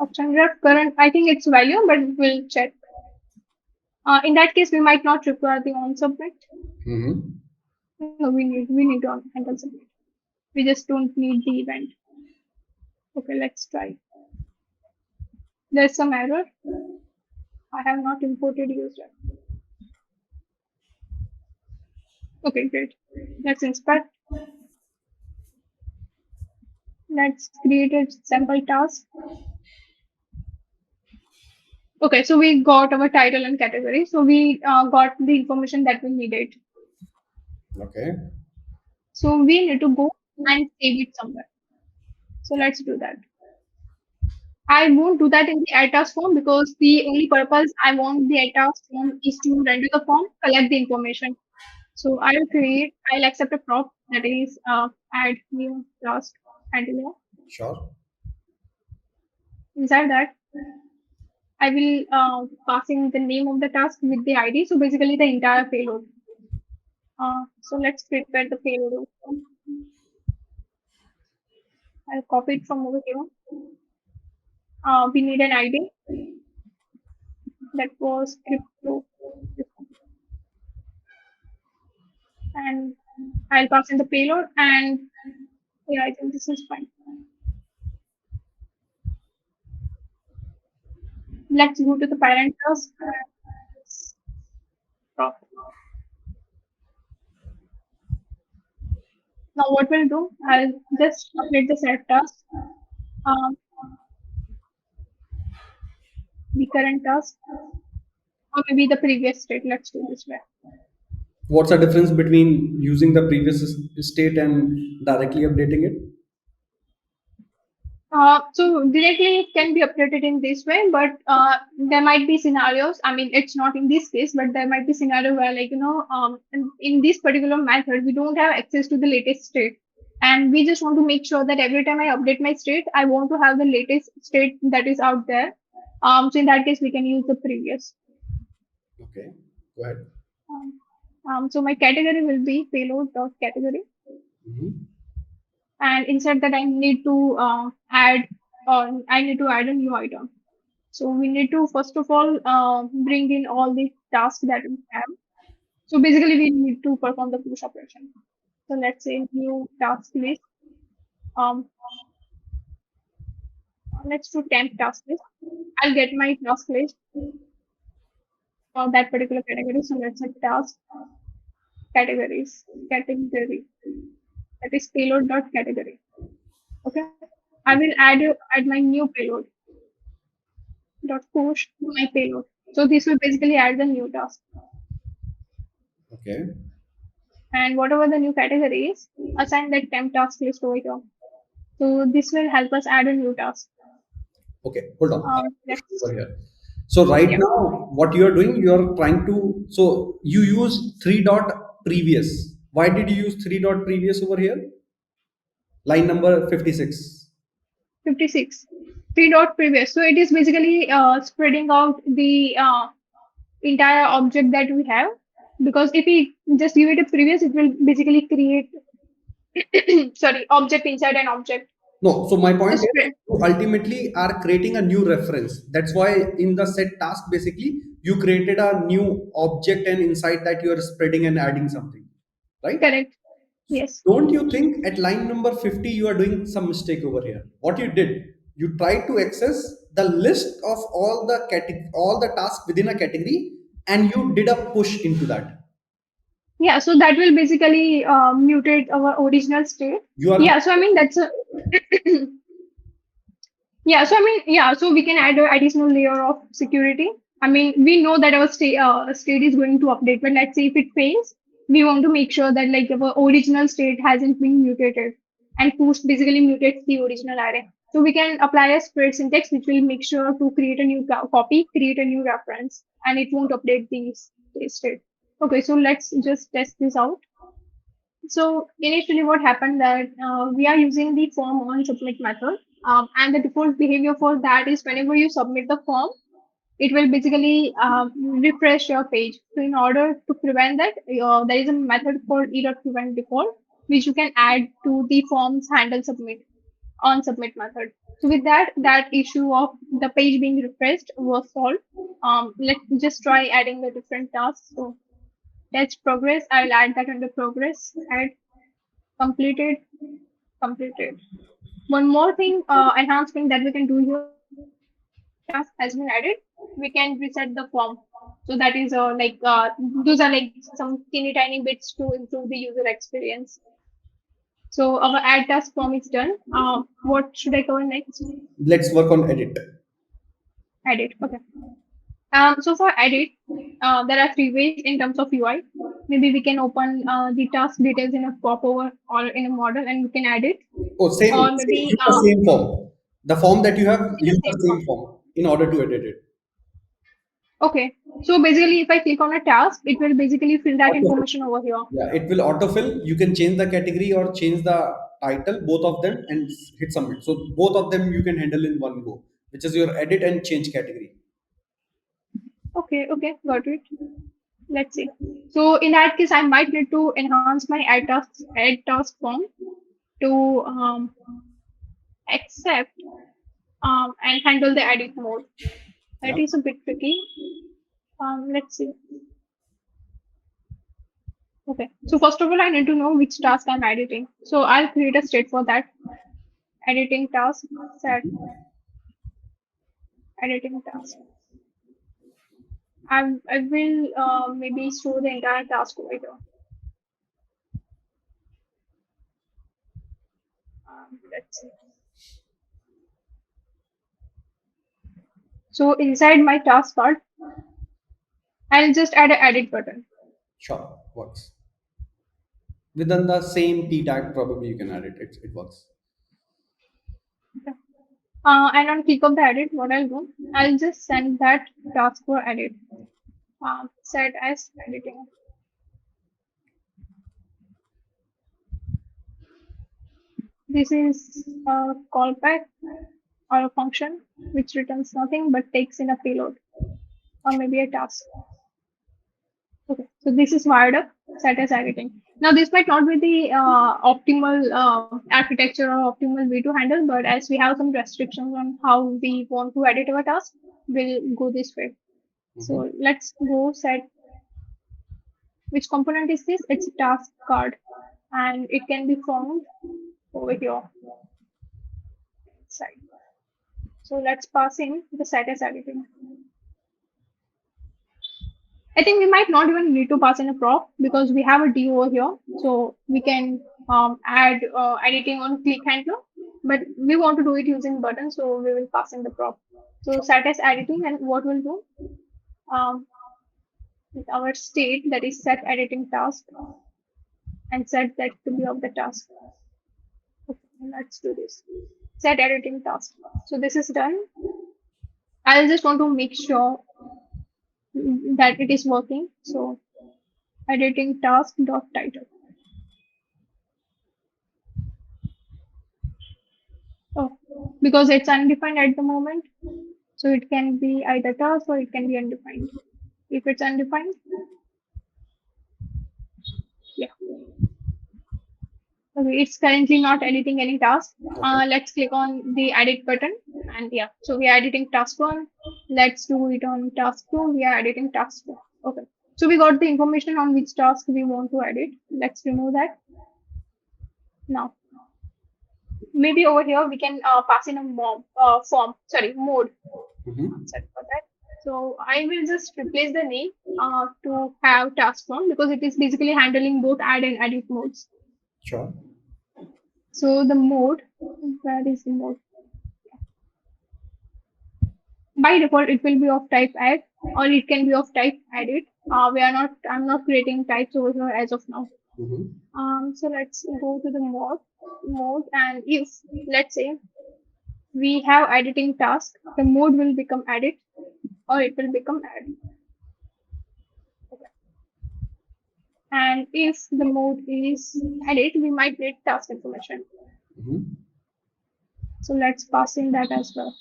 Option ref current. I think it's value, but we'll check. In that case, we might not require the on submit. Mm-hmm. No, we need on handle submit. We just don't need the event. Okay, let's try. There's some error. I have not imported user. Okay, great. Let's inspect. Let's create a sample task. Okay, so we got our title and category. So we got the information that we needed. Okay. So we need to go and save it somewhere. So let's do that. I won't do that in the ATAS form because the only purpose I want the ATAS form is to render the form, collect the information. So I'll accept a prop that is add new task handler. Sure. Inside that, I will passing the name of the task with the ID. So basically the entire payload. So let's prepare the payload. Also. I'll copy it from over here. We need an ID that was crypto, and I'll pass in the payload. And yeah, I think this is fine. Let's go to the parent task. Prop. Now what we'll do, I'll just update the set task, um, the current task, or maybe the previous state. Let's do this way. What's the difference between using the previous state and directly updating it? So directly it can be updated in this way, but there might be scenarios. I mean, it's not in this case, but there might be scenario where, like in this particular method, we don't have access to the latest state, and we just want to make sure that every time I update my state, I want to have the latest state that is out there. So in that case, we can use the previous. Okay. Go ahead. So my category will be payload dot category, Mm-hmm. and inside that I need to add or I need to add a new item. So we need to first of all bring in all the tasks that we have. So basically we need to perform the push operation. So let's say new task list. Um, let's do temp task list. I'll get my task list for that particular category. So let's say task category. That is payload dot category. Okay. I will add my new payload dot push to my payload. So this will basically add the new task. Okay. And whatever the new category is, assign that temp task list over here. So this will help us add a new task. Okay. Hold on. Let's Over here. So right yeah, now, what you are doing, you are trying to. So you use three dot previous. Why did you use three dot previous over here? Line number 56. 56. Three dot previous. So it is basically spreading out the entire object that we have. Because if we just give it a previous, it will basically create sorry, object inside an object. No, so my So point is spread. you ultimately are creating a new reference. That's why in the set task, basically, you created a new object, and inside that you are spreading and adding something, right? Correct. Yes. Don't you think at line number 50 you are doing some mistake over here? What you did, you tried to access the list of all the tasks within a category, and you did a push into that. Yeah. So that will basically mutate our original state. You are Yeah. So I mean that's a Yeah, so I mean, yeah, so we can add an additional layer of security. I mean, we know that our state is going to update, but let's say if it fails, we want to make sure that like our original state hasn't been mutated, and push basically mutates the original array. So we can apply a spread syntax, which will make sure to create a new copy, create a new reference, and it won't update the state. Okay, so let's just test this out. So initially what happened that we are using the form on submit method, and the default behavior for that is whenever you submit the form, it will basically refresh your page. So in order to prevent that, there is a method called e.prevent default, which you can add to the forms handle submit on submit method. So with that, that issue of the page being refreshed was solved. Let's just try adding the different tasks. So let's progress. I'll add that under progress. Add completed, completed. One more thing, enhancement that we can do here is once the task has been added, we can reset the form. So that is those are like some teeny tiny bits to improve the user experience. So our add task form is done. What should I cover next? Let's work on edit. Edit. Okay. So for edit, there are three ways in terms of UI. Maybe we can open the task details in a popover or in a model, and we can add it. Oh, Or same, maybe use the same form. The form that you have, in the use the same same form. form in order to edit it. Okay. So basically, if I click on a task, it will basically fill that Autofill. information over here. Yeah, it will autofill. You can change the category or change the title, both of them, and hit submit. So both of them you can handle in one go, which is your edit and change category. Okay, okay, got it. Let's see. So in that case, I might need to enhance my add task form to accept and handle the edit mode. That Yeah. is a bit tricky. Let's see. Okay. So first of all, I need to know which task I'm editing. So I'll create a state for that. Editing task, set editing task. I will maybe store the entire task over here. Let's see. So inside my task part, I'll just add an edit button. Sure, works. Within the same T tag, probably you can add it. It works. Okay. And on click of the edit, what I'll do, I'll just send that task for edit. Set as editing. This is a callback or a function which returns nothing but takes in a payload or maybe a task. Okay, so this is wired up, set as editing. Now, this might not be the optimal architecture or optimal way to handle, but as we have some restrictions on how we want to edit our task, we'll go this way. Mhm. So let's go set which component is this? It's a task card, and it can be found over here side. So let's pass in the set as editing. I think we might not even need to pass in a prop because we have a D over here. So we can add editing on click handler, but we want to do it using button. So we will pass in the prop. So set as editing, and what we'll do um, with our state that is set editing task and set that to be of the task. Okay, let's do this. Set editing task. So this is done. I just want to make sure that it is working. So editing task dot title. Oh, because it's undefined at the moment, so it can be either task or it can be undefined. If it's undefined, yeah. Okay, it's currently not editing any task. Okay. Let's click on the edit button. And yeah, so we are editing task one. Let's do it on task two. We are editing task two. Okay. So we got the information on which task we want to edit. Let's remove that now. Maybe over here we can pass in a mode. Mm-hmm. Sorry for that. So I will just replace the name to have task one because it is basically handling both add and edit modes. Sure. So the mode, where is the mode? By default, it will be of type add or it can be of type edit. I'm not creating types over here as of now. Mm-hmm. So let's go to the mode, and if let's say we have editing task, the mode will become edit or it will become add. Okay. And if the mode is edit, we might need task information. Mm-hmm. So let's pass in that as well.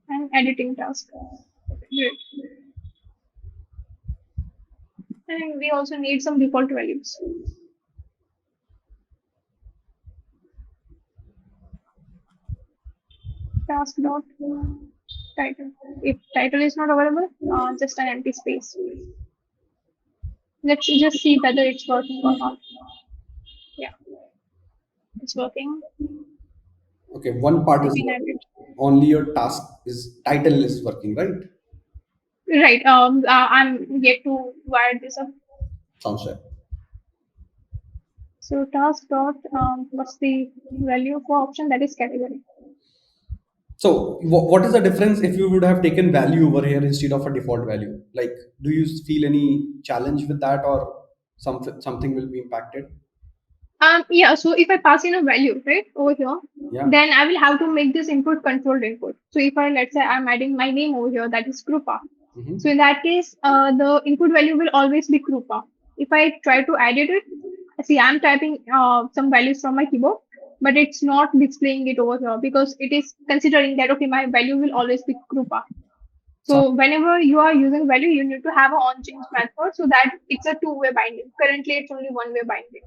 And editing task. Okay, great. And we also need some default values. Task dot title. If title is not available, just an empty space. Let's just see whether it's working or not. Yeah, it's working. Okay, one part You is can working. edit. Only your task is title is working, right? Right. I'm yet to wire this up. Sounds right. So task dot what's the value for option, that is category. So, what is the difference if you would have taken value over here instead of a default value? Like, do you feel any challenge with that, or something will be impacted? Yeah, so if I pass in a value, right, over here, Yeah. then I will have to make this input controlled input. So if I, let's say I'm adding my name over here, that is Krupa. So in Mm-hmm. that case, the input value will always be Krupa. If I try to edit it, see, I'm typing some values from my keyboard, but it's not displaying it over here because it is considering that, okay, my value will always be Krupa. So, So whenever you are using value, you need to have an on change method so that it's a two-way binding. Currently, it's only one-way binding.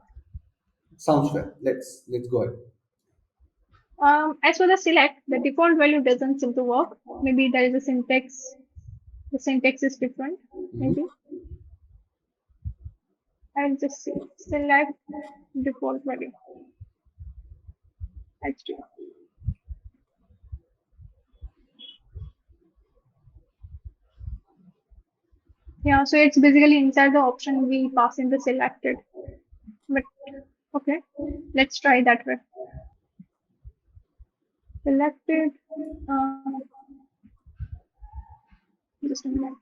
sounds fair. Let's go ahead. As for the select, the default value doesn't seem to work. Maybe there is a syntax. The syntax is different. Mm-hmm. Maybe I'll just see select default value. HD. Yeah, so it's basically inside the option we pass in the selected. But okay, let's try that way. Selected. Uh, just a minute.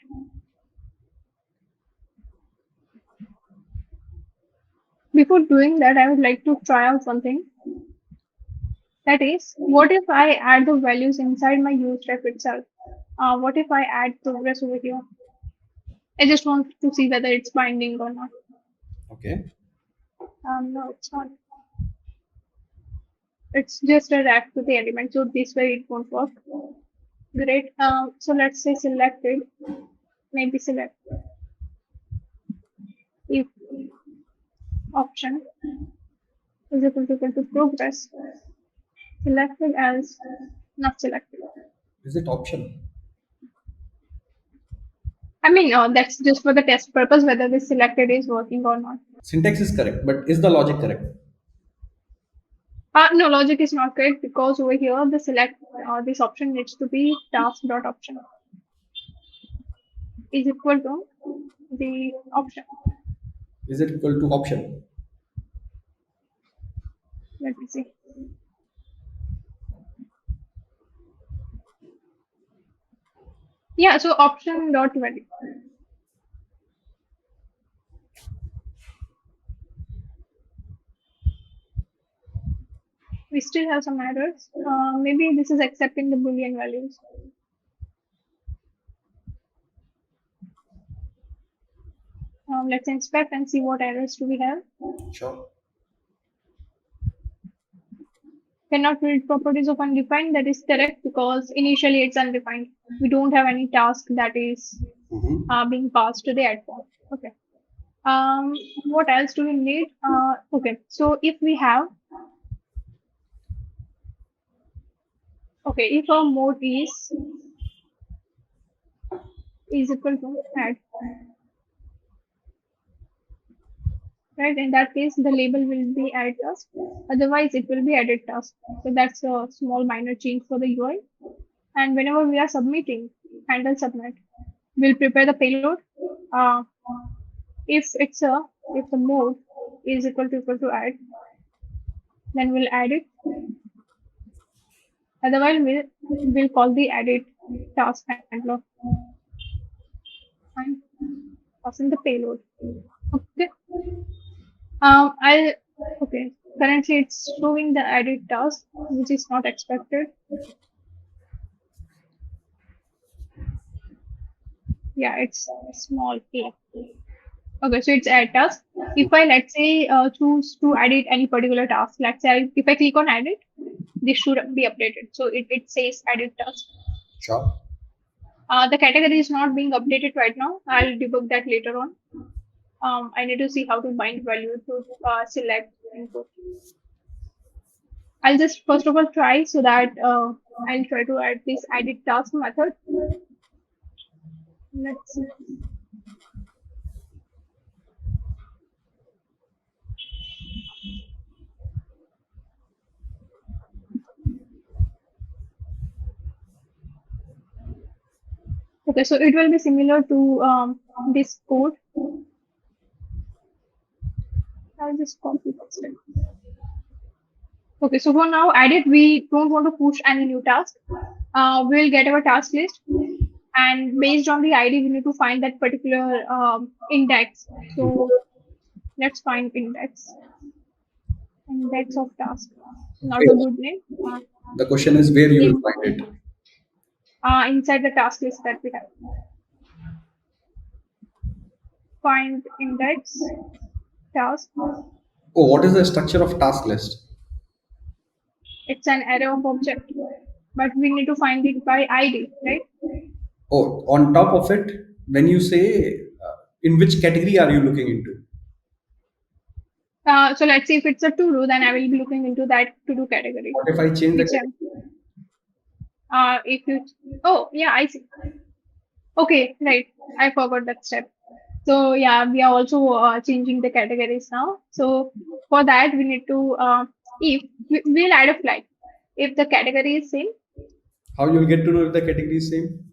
Before doing that, I would like to try out something. That is, what if I add the values inside my use ref itself? What if I add progress over here? I just want to see whether it's binding or not. Okay. No, it's not. It's just a rack to the element, so this way it won't work. Great. So let's say selected, maybe select if option is equal to progress, selected as not selected. Is it option? I mean, that's just for the test purpose, whether this selected is working or not. Syntax is correct, but is the logic correct? No, logic is not correct because over here the select this option needs to be task dot option is equal to the option. Is it equal to option? Let me see. Yeah, so option dot value. We still have some errors. Maybe this is accepting the Boolean values. Let's inspect and see what errors do we have. Sure. Cannot read properties of undefined. That is correct because initially it's undefined. We don't have any task that is Mm-hmm. being passed to the add point. Okay. What else do we need? Okay, so if we have, okay, if our mode is equal to add, right? In that case, the label will be add task. Otherwise, it will be added task. So that's a small minor change for the UI. And whenever we are submitting, handle submit, we'll prepare the payload. Uh, if the mode is equal to add, then we'll add it. Otherwise, we'll call the added task handler and passing the payload. Okay. I'll okay. Currently, it's showing the added task, which is not expected. Yeah, it's small a. Okay, so it's add task. If I let's say choose to edit any particular task, let's say if I click on edit, this should be updated. So it says edit task. Sure. The category is not being updated right now. I'll debug that later on. I need to see how to bind value to select input. I'll just first of all try so that I'll try to add this edit task method. Let's see. Okay, so it will be similar to this code. I'll just copy paste it. Okay, so for now, edit, we don't want to push any new task. We'll get our task list, and based on the ID, we need to find that particular index. So let's find index of task. Not a Where? good name. The question is where you will In find it. inside the task list that we have, find index task. Oh, what is the structure of task list? It's an array of object, but we need to find it by ID, right? Oh, on top of it, when you say in which category are you looking into? So let's see if it's a to do, then I will be looking into that to do category. What if I change the Which category? if you oh yeah, I see. Okay, right. I forgot that step. So yeah, we are also changing the categories now. So for that, we need to if we'll add a flag if the category is same. How you'll get to know if the category is same?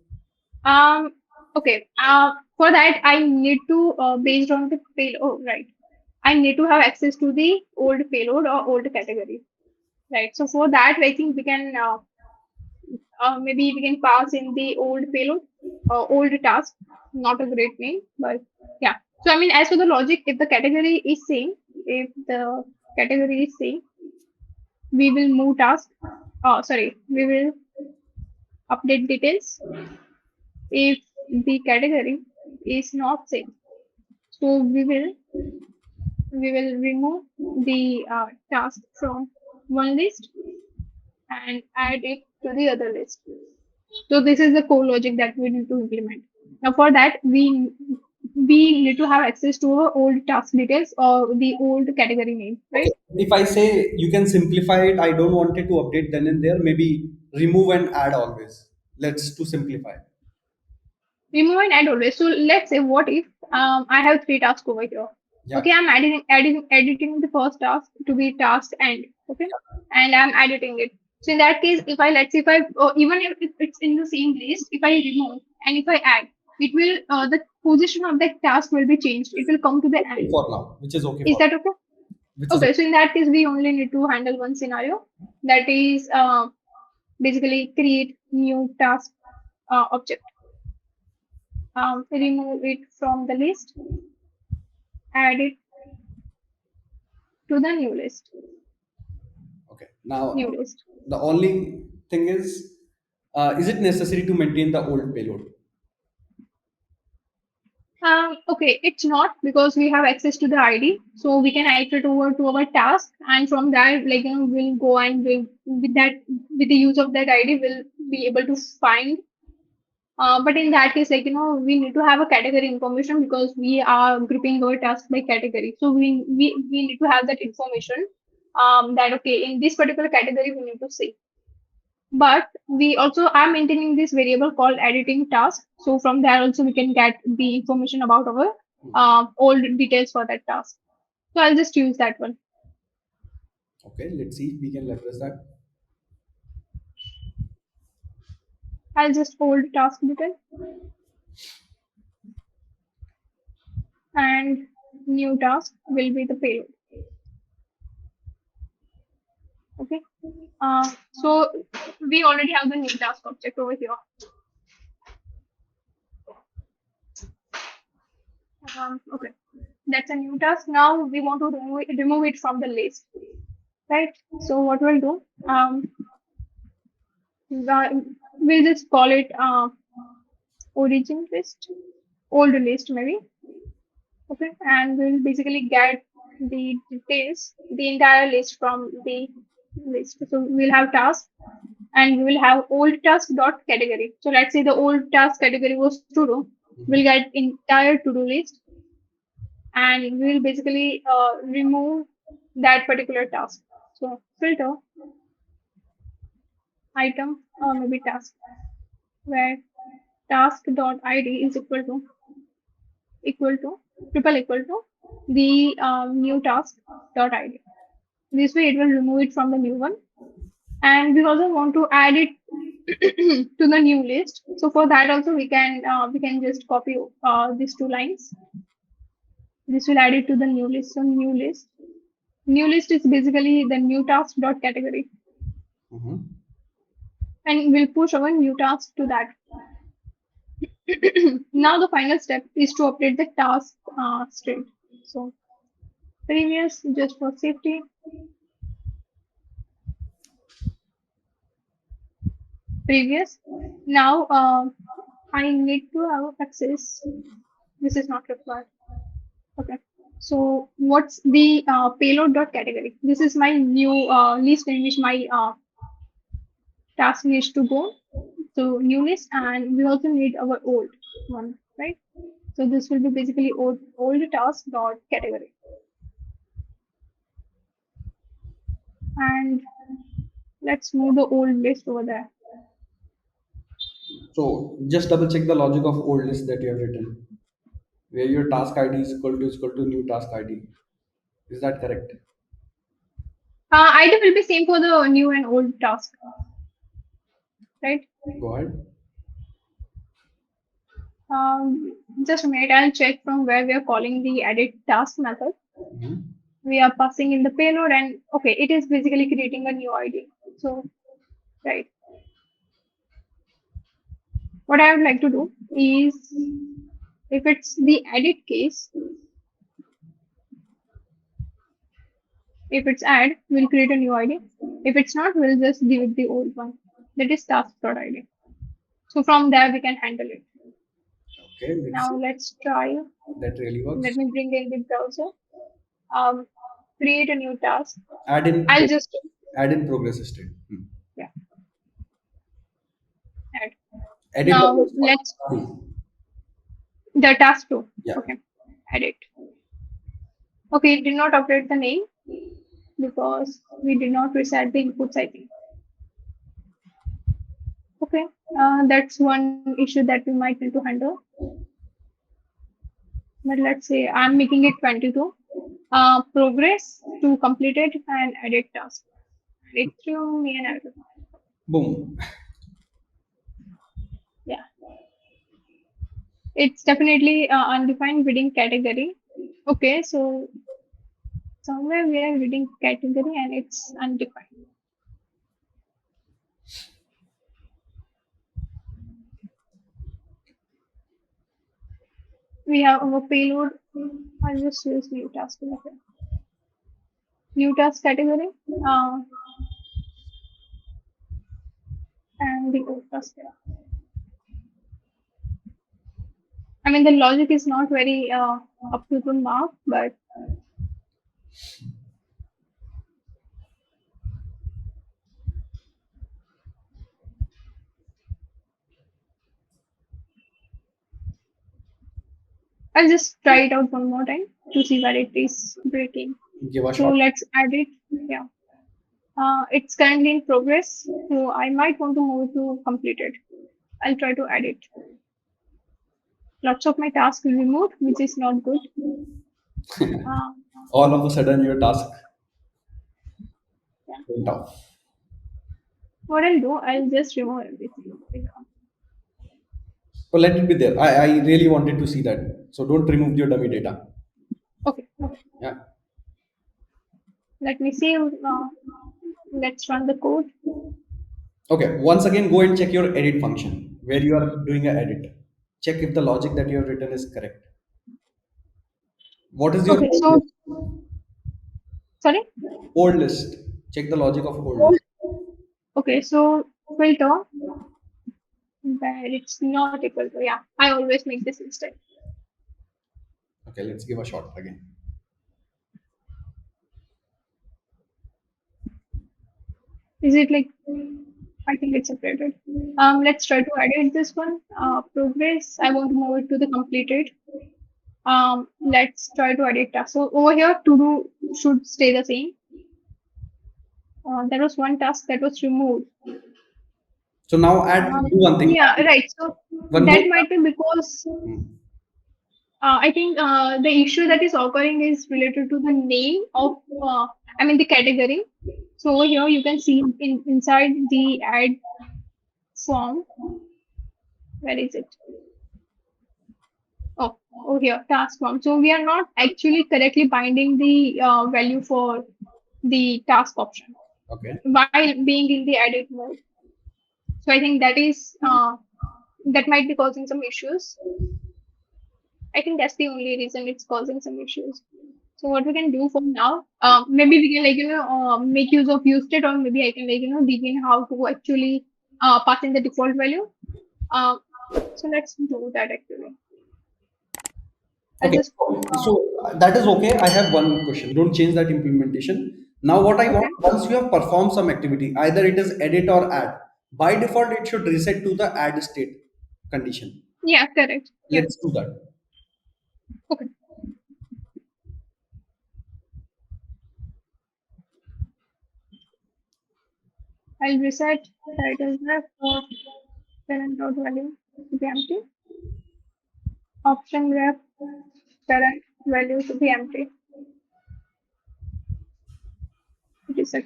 Um, okay. For that, I need to based on the payload. Oh, right. I need to have access to the old payload or old category. Right. So for that, I think we can maybe we can pass in the old payload or old task. Not a great name, but yeah. So I mean, as for the logic, if the category is same, if the category is same, we will move task. Oh, sorry, we will update details. If the category is not same, so we will remove the task from one list and add it to the other list. So this is the core logic that we need to implement. Now for that, we need to have access to our old task details or the old category name, Okay. right? If I say you can simplify it, I don't want it to update then and there. Maybe remove and add always. Let's to simplify. Remove and add always. So let's say what if I have three tasks over here. Yeah. Okay, I'm editing the first task to be task end. Okay, and I'm editing it. So in that case, if I let's say if I even if it's in the same list, if I remove and if I add, it will the position of that task will be changed. It will come to the Okay end. for now, which is okay Is for that okay? which is Okay, so in that case, we only need to handle one scenario. That is basically create new task object. Remove it from the list, add it to the okay. Now new list. the only thing is it necessary to maintain the old payload? Okay, it's not because we have access to the ID, so we can iterate over to our task, and from that, like we'll go and with that with the use of that ID, we'll be able to find But in that case, like, we need to have a category information because we are grouping our task by category. So we need to have that information, that okay, in this particular category we need to say. But we also are maintaining this variable called editing task. So from there also we can get the information about our old details for that task. So I'll just use that one. Okay, let's see if we can leverage that. I'll just old task detail and new task will be the payload. Okay. So we already have the new task object over here. Okay. That's a new task. Now we want to remove it from the list, right? So what we'll do, we'll just call it origin list, old list maybe. Okay. And we'll basically get the details, the entire list from the list. So we'll have task and we will have old task dot category. So let's say the old task category was to do. We'll get entire to do list and we will basically remove that particular task. So filter item or maybe task where task dot id is equal to triple equal to the new task dot id. This way it will remove it from the new one. And we also want to add it to the new list. So for that also we can just copy these two lines. This will add it to the new list. So new list is basically the new task dot category, Mm-hmm. and we'll push our new task to that. Now the final step is to update the task state. So previous, just for safety, previous. Now I need to have access. This is not required. Okay. So what's the payload dot category? This is my new list in which my task needs to go. So new list, and we also need our old one, right? So this will be basically old task dot category. And let's move the old list over there. So just double check the logic of old list that you have written, where your task ID is equal to new task ID. Is that correct? Item will be same for the new and old task, right? Go ahead. Just a minute, I'll check from where we are calling the edit task method. Mhm. We are passing in the payload, and okay, it is basically creating a new ID. So, right. What I would like to do is, if it's the edit case, if it's add, we'll create a new ID. If it's not, we'll just give it the old one. That is task.id. So from there, we can handle it. Okay, let's Now see. let's try. That really Let works. me bring in the browser. Um, Create a new task. Add in I'll pro- just, add in progress state. Hmm. yeah, add. Add in Now progress. let's, Two. the task two. Yeah. Okay, edit. Okay, it did not update the name because we did not reset the inputs, I think. Okay, that's one issue that we might need to handle. But let's say I'm making it 22. Progress to completed and edit task. It threw me an error. Boom. Yeah, it's definitely undefined bidding category. Okay, so somewhere we are reading category and it's undefined. We have our payload. I'll just use new task. Okay. New task category uh, and the old task. I mean, the logic is not very up to the mark, but I'll just try it out one more time to see where it is breaking. Give a So shot. let's add it. Yeah. It's currently in progress, so I might want to move to completed. I'll try to add it. Lots of my tasks will be moved, which is not good. Uh, All of a sudden, your task yeah. went off. What I'll do, I'll just remove everything. So let it be there. I really wanted to see that. So don't remove your dummy data. Okay, Yeah. let me see. Let's run the code. Okay. Once again, go and check your edit function where you are doing an edit. Check if the logic that you have written is correct. What is your Okay, old so list? sorry. Old list. Check the logic of old Oh, list. okay, so filter where it's not equal to, yeah. I always make this mistake. Okay, let's give a shot again. Is it like, I think it's separated. Let's try to edit this one. Progress. I want to move it to the completed. Let's try to edit task. So over here, to do should stay the same. There was one task that was removed. So now add do one thing. Yeah, right. So One more. that might be because I think the issue that is occurring is related to the name of, I mean, the category. So over here, you can see inside the add form. Where is it? Oh, over here, task form. So we are not actually correctly binding the value for the task option Okay. while being in the edit mode. So I think that might be causing some issues. I think that's the only reason it's causing some issues. So what we can do for now, maybe we can make use of used it, or maybe I can begin how to actually pass in the default value. Uh, so let's do that actually. I'll Okay. just So that is okay. I have one question. Don't change that implementation. Now, what I want, okay. once you have performed some activity, either it is edit or add, by default, it should reset to the add state condition. Yeah, correct. Yeah. Let's do that. Okay. I'll reset title ref for parent dot value to be empty. Option ref parent value to be empty. Reset.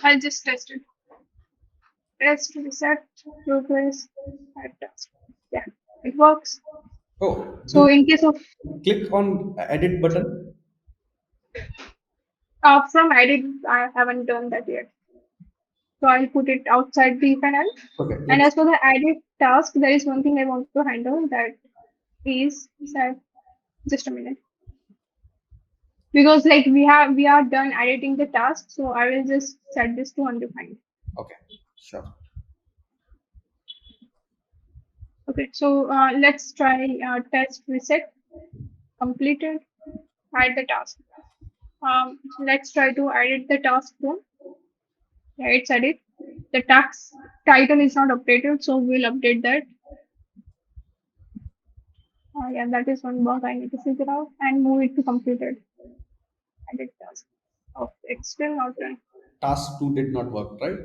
I'll just test it. Test reset progress at task. Yeah, it works. Oh, So in case of click on edit button. from edit, I haven't done that yet. So I'll put it outside the panel. Okay, And let's. as for the edit task, there is one thing I want to handle, that is set. Just a minute. Because like we are done editing the task, so I will just set this to undefined. Okay, sure. Okay, so let's try test reset completed. Add the task. Let's try to edit the task too. Yeah, it's edit. The task title is not updated, so we'll update that. Yeah, that is one bug I need to figure out and move it to completed. Edit task. Oh, it's still not done. Task 2 did not work, right?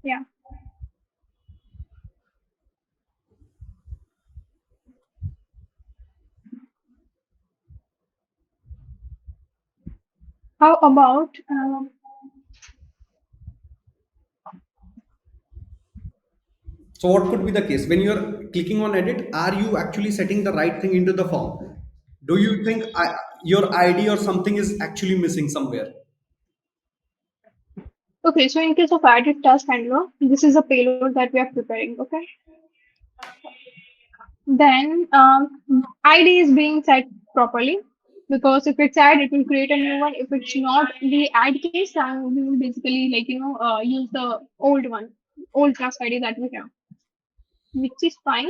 Yeah. How about So what could be the case when you're clicking on edit? Are you actually setting the right thing into the form? Do you think your ID or something is actually missing somewhere? okay, so in case of added task handler, this is a payload that we are preparing, okay? Then ID is being set properly, because if it's add, it will create a new one. If it's not the add case, then we will basically use the old one, old task ID that we have, which is fine.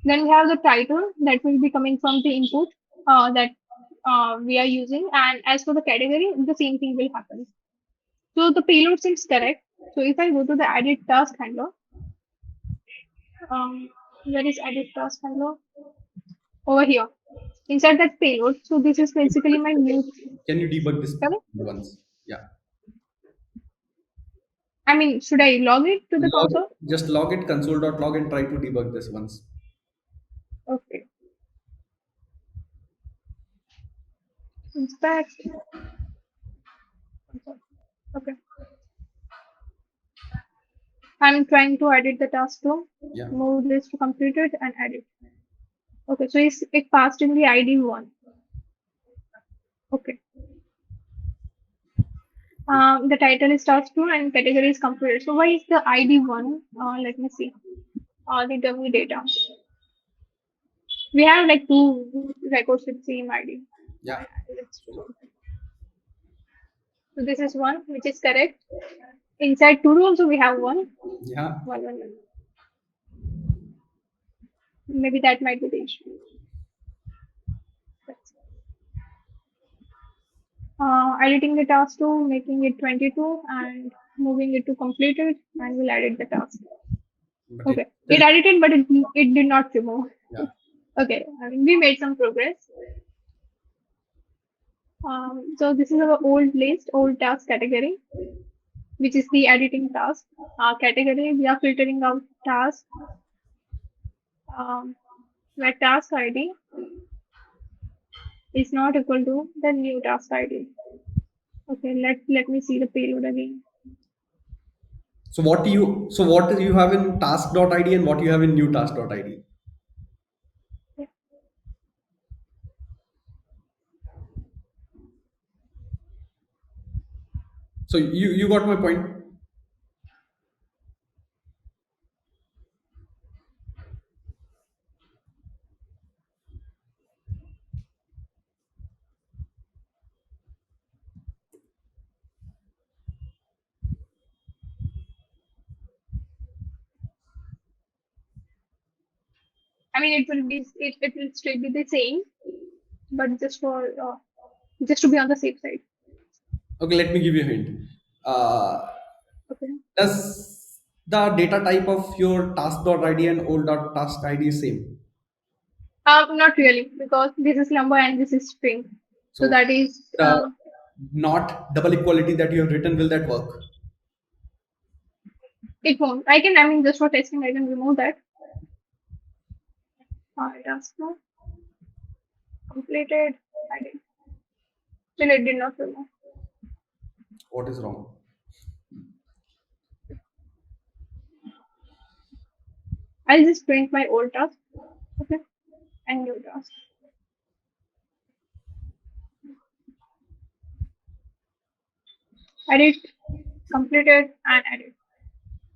Then we have the title that will be coming from the input that we are using, and as for the category, the same thing will happen. So the payload seems correct. So if I go to the added task handler, Um, where is edit task handler? Over here. Inside that payload. So this is basically my new. Can you debug this Sorry? once? Yeah. I mean, should I log it to the console? Just log it console.log and try to debug this once. Okay. Inspect. Console. Okay. I'm trying to edit the task to Yeah. move this to completed and edit. Okay, so it passed in the ID one. Okay. The title is task two and category is completed. So why is the ID one? Let me see. The dummy data. We have like two records with same ID. Yeah. Let's do. So this is one which is correct. Inside two also we have one. Yeah. One. Maybe that might be the issue. Editing the task to making it 22 and moving it to completed and we'll edit the task. But it Okay. It still, edited, but it did not remove. yeah. Okay. I mean, we made some progress. So this is our old list, old task category, which is the editing task. Category, we are filtering out task, um, where task ID is not equal to the new task ID. Okay, let me see the payload again. So what do you have in task.id and what you have in new task.id? Yeah. So you got my point. I mean, it will still be the same, but just to be on the safe side. Okay, let me give you a hint. Uh, Okay. does the data type of your task.id and old.task.id is same? Not really, because this is number and this is string. So So that is the not double equality that you have written, will that work? it won't. I mean, just for testing, I can remove that. Task now completed. I did. Still, it did not remove. What is wrong? I'll just print my old task. Okay. And new task. Edit, completed, and edit.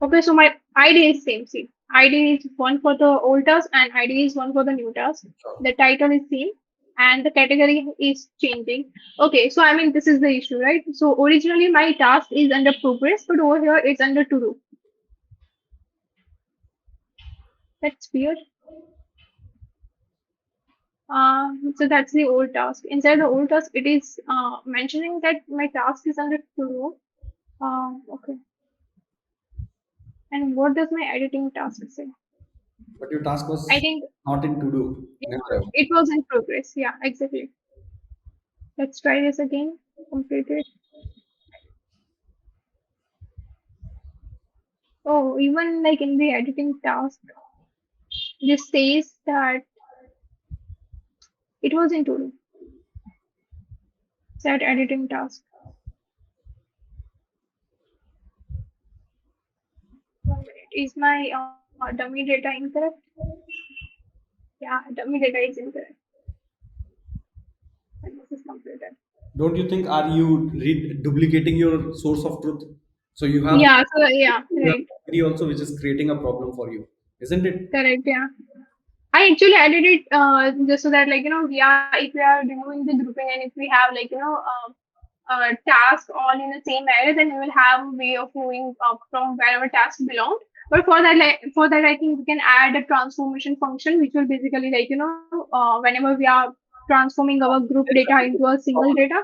Okay, so my ID is same. See, ID is one for the old task and ID is one for the new task. Sure. The title is same and the category is changing. Okay, so I mean this is the issue, right? So originally my task is under progress, but over here it's under to do. That's weird. So that's the old task. Inside the old task, it is mentioning that my task is under to do. Okay. And what does my editing task say? But your task I was think not in to do. Never. it was in progress. Yeah, exactly. Let's try this again. Completed. Oh, even like in the editing task, this says that it was in to do. Set editing task. 1 minute. Is my dummy data incorrect? Yeah, dummy data is incorrect. And this is completed. Don't you think are you duplicating your source of truth? So Yeah, so yeah, you have right. ID also which is creating a problem for you, isn't it? Correct, yeah. I actually added it just so that if we are removing the grouping and if we have task all in the same area, then we will have a way of moving from wherever task belonged. But for that, I think we can add a transformation function, which will basically whenever we are transforming our group data into a single data,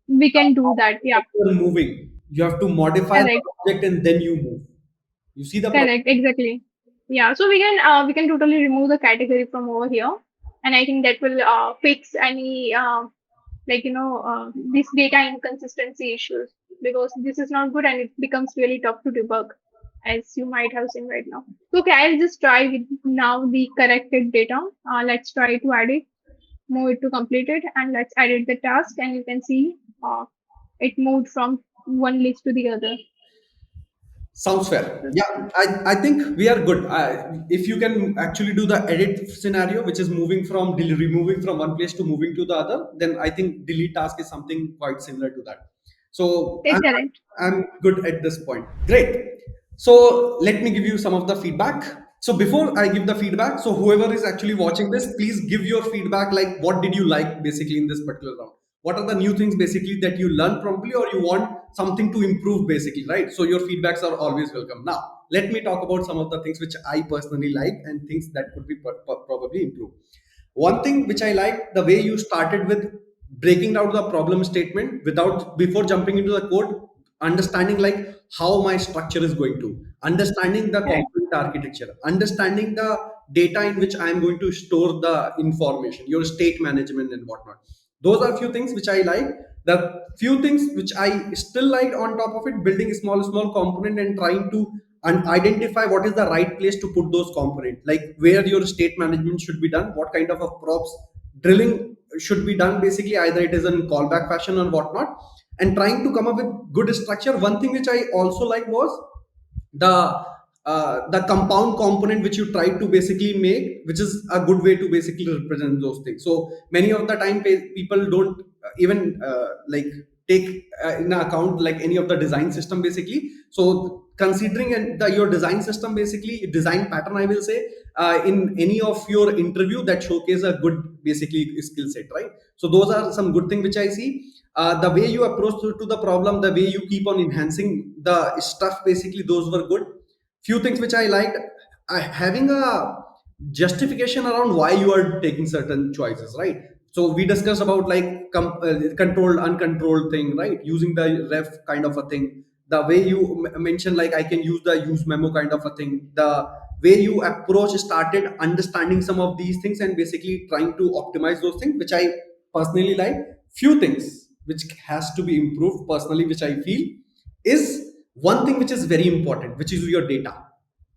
we can do that. Yeah, You're moving. You have to modify the correct, object and then you move. You see the problem? correct, exactly. Yeah, so we can totally remove the category from over here, and I think that will fix any this data inconsistency issues, because this is not good and it becomes really tough to debug, as you might have seen right now. So, okay, I'll just try with now the corrected data. Let's try to add it, move it to completed, and let's edit the task, and you can see it moved from one list to the other. Sounds fair. Yeah, I think we are good. If you can actually do the edit scenario, which is removing from one place to moving to the other, then I think delete task is something quite similar to that. So Correct. I'm good at this point. Great. So let me give you some of the feedback. So before I give the feedback, so whoever is actually watching this, please give your feedback. Like, what did you like basically in this particular round? What are the new things basically that you learned probably, or you want something to improve basically, right? So your feedbacks are always welcome. Now let me talk about some of the things which I personally like and things that could be probably improved. One thing which I like, the way you started with breaking down the problem statement without before jumping into the code, understanding like how my structure is going to, understanding the Correct. component architecture, understanding the data in which I am going to store the information, your state management and whatnot. Those are few things which I like. The few things which I still like on top of it, building a small component and trying to identify what is the right place to put those components, like where your state management should be done, what kind of a props drilling should be done basically, either it is in callback fashion or whatnot, and trying to come up with good structure. One thing which I also like was the compound component which you try to basically make, which is a good way to basically represent those things. So many of the time people don't even like take in account like any of the design system basically. So considering your design system basically, design pattern I will say, in any of your interview, that showcase a good basically skill set, right? So those are some good things which I see. The way you approach to the problem, the way you keep on enhancing the stuff basically, those were good. Few things which I liked, having a justification around why you are taking certain choices, right? So we discussed about like controlled uncontrolled thing, right? Using the ref kind of a thing, the way you mentioned like I can use the use memo kind of a thing, the way you approach started understanding some of these things and basically trying to optimize those things, which I personally like. Few things which has to be improved personally, which I feel, is one thing which is very important, which is your data.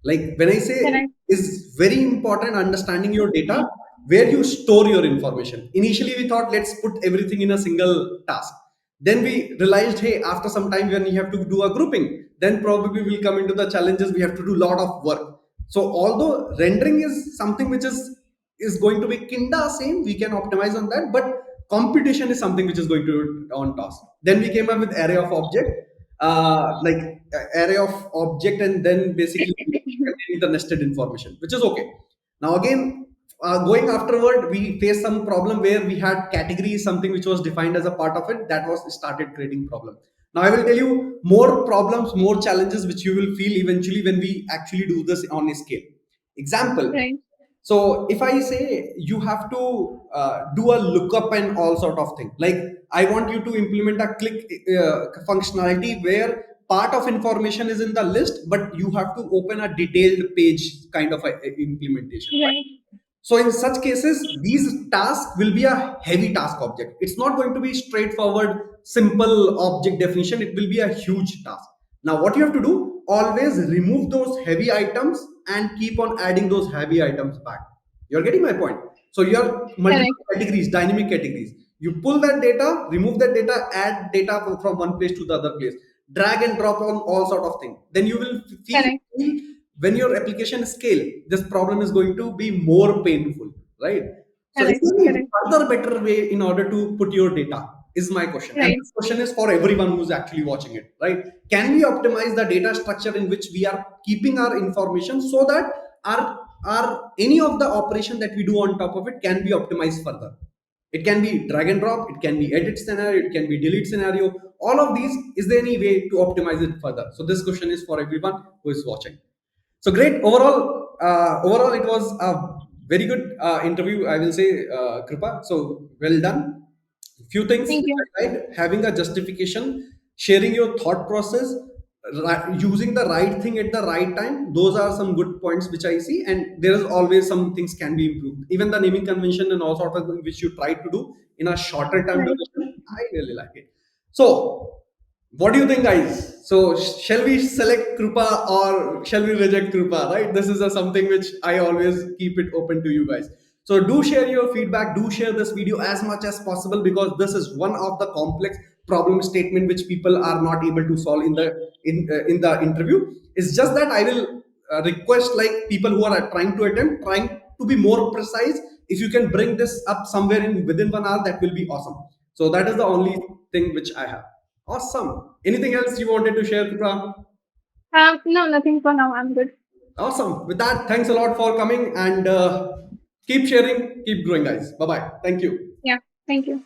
Like when I say Correct. is very important, understanding your data, where you store your information. Initially we thought let's put everything in a single task, then we realized hey, after some time when you have to do a grouping, then probably we'll come into the challenges, we have to do a lot of work. So although rendering is something which is going to be kinda same, we can optimize on that, but computation is something which is going to on task. Then we came up with array of object, like array of object, and then basically containing the nested information, which is okay. Now again, going afterward, we faced some problem where we had categories, something which was defined as a part of it, that was started creating problem. Now I will tell you more problems, more challenges which you will feel eventually when we actually do this on a scale. Example. Right. So if I say you have to do a lookup and all sort of thing, like I want you to implement a click functionality where part of information is in the list, but you have to open a detailed page kind of a implementation, right? Right. So in such cases, these tasks will be a heavy task object. It's not going to be straightforward, simple object definition. It will be a huge task. Now, what you have to do, always remove those heavy items and keep on adding those heavy items back. You're getting my point. So you have multiple Correct. categories, dynamic categories. You pull that data, remove that data, add data from one place to the other place, drag and drop on all sort of thing. Then you will Correct. feel when your application scale, this problem is going to be more painful, right? So is Correct. there any Correct. further better way in order to put your data, is my question, and Right. this question is for everyone who's actually watching it, right? Can we optimize the data structure in which we are keeping our information so that our any of the operation that we do on top of it can be optimized further? It can be drag and drop, it can be edit scenario, it can be delete scenario. All of these, is there any way to optimize it further? So this question is for everyone who is watching. So great. Overall, it was a very good interview, I will say, Krupa. So well done. Few things Thank which you. I like, having a justification, sharing your thought process, using the right thing at the right time, those are some good points which I see. And there is always some things can be improved, even the naming convention and all sort of things which you try to do in a shorter time Right. duration. I really like it. So what do you think, guys? So shall we select Krupa or shall we reject Krupa? Right? This is a something which I always keep it open to you guys. So do share your feedback. Do share this video as much as possible, because this is one of the complex problem statement which people are not able to solve in the interview. It's just that I will request like people who are trying to be more precise. If you can bring this up somewhere in within 1 hour, that will be awesome. So that is the only thing which I have. Awesome. Anything else you wanted to share, Krupa? No, nothing for now. I'm good. Awesome. With that, thanks a lot for coming, and keep sharing, keep growing, guys. Bye bye. Thank you. Yeah. Thank you.